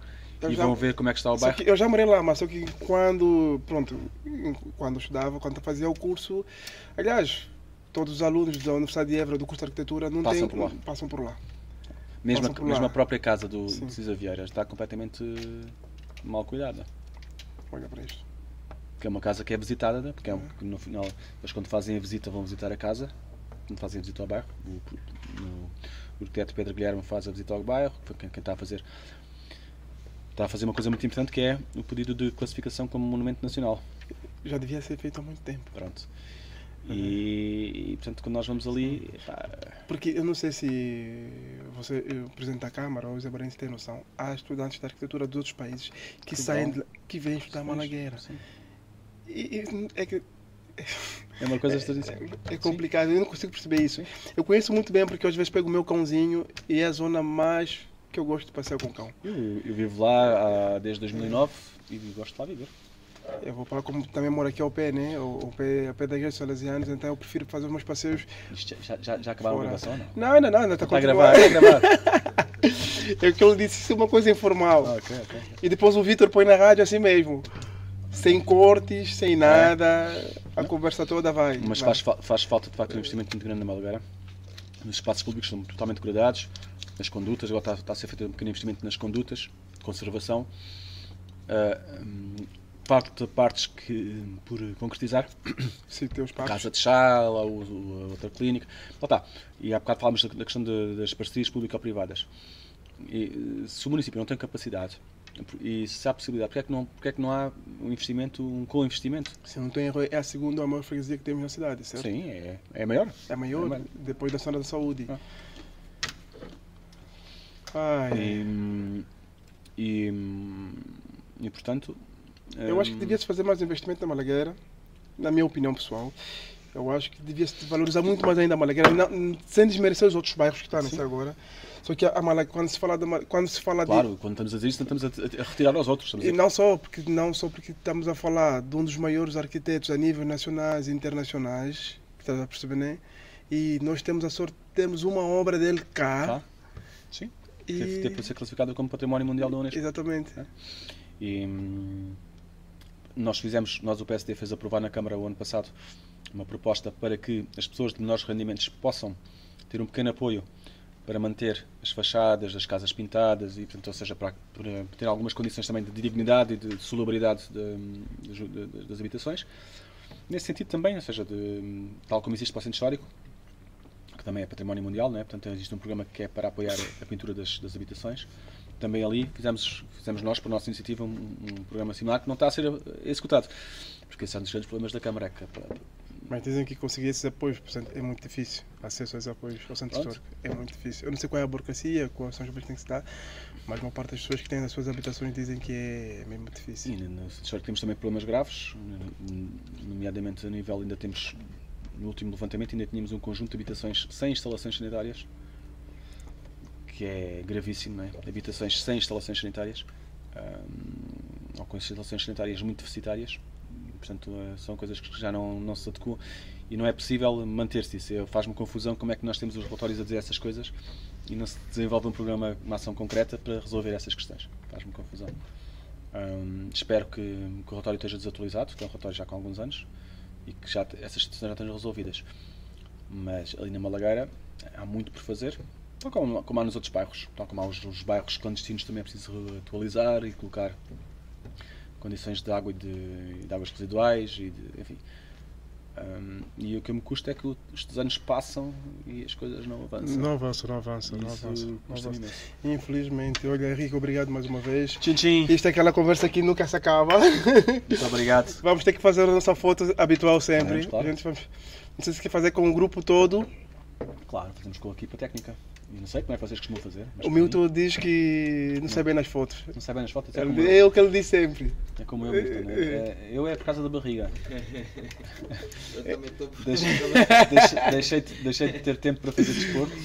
e vão ver como é que está o bairro. Eu já morei lá, mas só que quando estudava, quando fazia o curso, aliás, todos os alunos da Universidade de Évora do curso de Arquitetura passam por lá. Mesmo a própria casa do Cisa Vieira está completamente mal cuidada. Olha para isto. Que é uma casa que é visitada, né? Porque no final, eles quando fazem a visita vão visitar a casa, quando fazem a visita ao bairro. O arquiteto Pedro Guilherme faz a visita ao bairro, quem está a fazer uma coisa muito importante, que é o pedido de classificação como monumento nacional. Já devia ser feito há muito tempo. Pronto. E portanto, quando nós vamos ali... Porque eu não sei se o Presidente da Câmara ou os Abarenses têm noção, há estudantes de arquitetura de outros países que vêm estudar Malagueira. É uma coisa extraordinária. É complicado, eu não consigo perceber isso. Eu conheço muito bem porque às vezes pego o meu cãozinho e é a zona mais que eu gosto de passear com o cão. Eu vivo lá desde 2009 e gosto de lá viver. Eu vou para lá, como também moro aqui ao pé, né? Ao pé da igreja Salesianos, então eu prefiro fazer os meus passeios. Já acabaram a gravação, não? Não, ainda está a gravar. É o que eu disse, isso é uma coisa informal. Okay. E depois o Vitor põe na rádio assim mesmo. Sem cortes, sem nada, a conversa toda vai. Mas faz falta de facto um investimento muito grande na Malagueira. Os espaços públicos são totalmente degradados, as condutas, agora está a ser feito um pequeno investimento nas condutas, conservação. Partes que, por concretizar, Casa de Chá, a outra clínica, e há bocado falámos da questão das parcerias público-privadas. Se o município não tem capacidade e se há possibilidade, porque é que não há um investimento, um co-investimento? Se não tem erro, é a segunda maior freguesia que temos na cidade, certo? Sim, é maior. É maior, depois da zona da saúde. E portanto... Eu acho que devia-se fazer mais investimento na Malagueira, na minha opinião pessoal. Eu acho que devia-se valorizar muito mais ainda a Malagueira, sem desmerecer os outros bairros que estão nessa agora. Só que a Malagueira, quando se fala Claro, quando estamos a dizer isso, estamos a retirar aos outros. E não só porque estamos a falar de um dos maiores arquitetos a nível nacionais e internacionais, que estás a perceber, né? E nós temos a sorte, temos uma obra dele cá. Sim, teve para ser classificada como Património Mundial da Unesco. Exatamente. E o PSD fez aprovar na Câmara o ano passado uma proposta para que as pessoas de menores rendimentos possam ter um pequeno apoio para manter as fachadas das casas pintadas e, portanto, ou seja, para ter algumas condições também de dignidade e de salubridade das habitações. Nesse sentido também, ou seja, tal como existe para o Centro Histórico, que também é Património Mundial, né? Portanto, existe um programa que é para apoiar a pintura das habitações. Também ali fizemos nós, por nossa iniciativa, um programa similar que não está a ser executado, porque esses são os grandes problemas da Câmara. Mas dizem que conseguir esses apoios, portanto, é muito difícil. Acesso a esses apoios ao Centro Histórico é muito difícil. Eu não sei qual é a burocracia, quais são os apoios que tem que se dar, mas uma parte das pessoas que têm nas suas habitações dizem que é mesmo difícil. Sim, no Centro Histórico temos também problemas graves, nomeadamente a nível, ainda temos, no último levantamento, ainda tínhamos um conjunto de habitações sem instalações sanitárias, que é gravíssimo, não é? Habitações sem instalações sanitárias, ou com instalações sanitárias muito deficitárias. Portanto, são coisas que já não se adequam e não é possível manter-se isso. Faz-me confusão como é que nós temos os relatórios a dizer essas coisas e não se desenvolve um programa, uma ação concreta para resolver essas questões. Faz-me confusão. Espero que o relatório esteja desatualizado, que é um relatório já com alguns anos, e que essas situações já estejam resolvidas. Mas ali na Malagueira há muito por fazer, tal como há nos outros bairros. Tal como há os bairros clandestinos, também é preciso atualizar e colocar condições de água e de águas residuais, enfim. E o que me custa é que os anos passam e as coisas não avançam. Não avançam. Infelizmente. Olha, Henrique, obrigado mais uma vez. Tchim. Isto é aquela conversa que nunca se acaba. Muito obrigado. Vamos ter que fazer a nossa foto habitual sempre. Claro. Não sei se quer fazer com o grupo todo. Claro, fazemos com a equipa técnica. E não sei como é que vocês costumam fazer. O Milton diz que não sai bem nas fotos. Não sai bem nas fotos? É o que ele diz sempre. É como eu, Milton. Eu é por causa da barriga. Eu também estou Deixei de ter tempo para fazer desporto.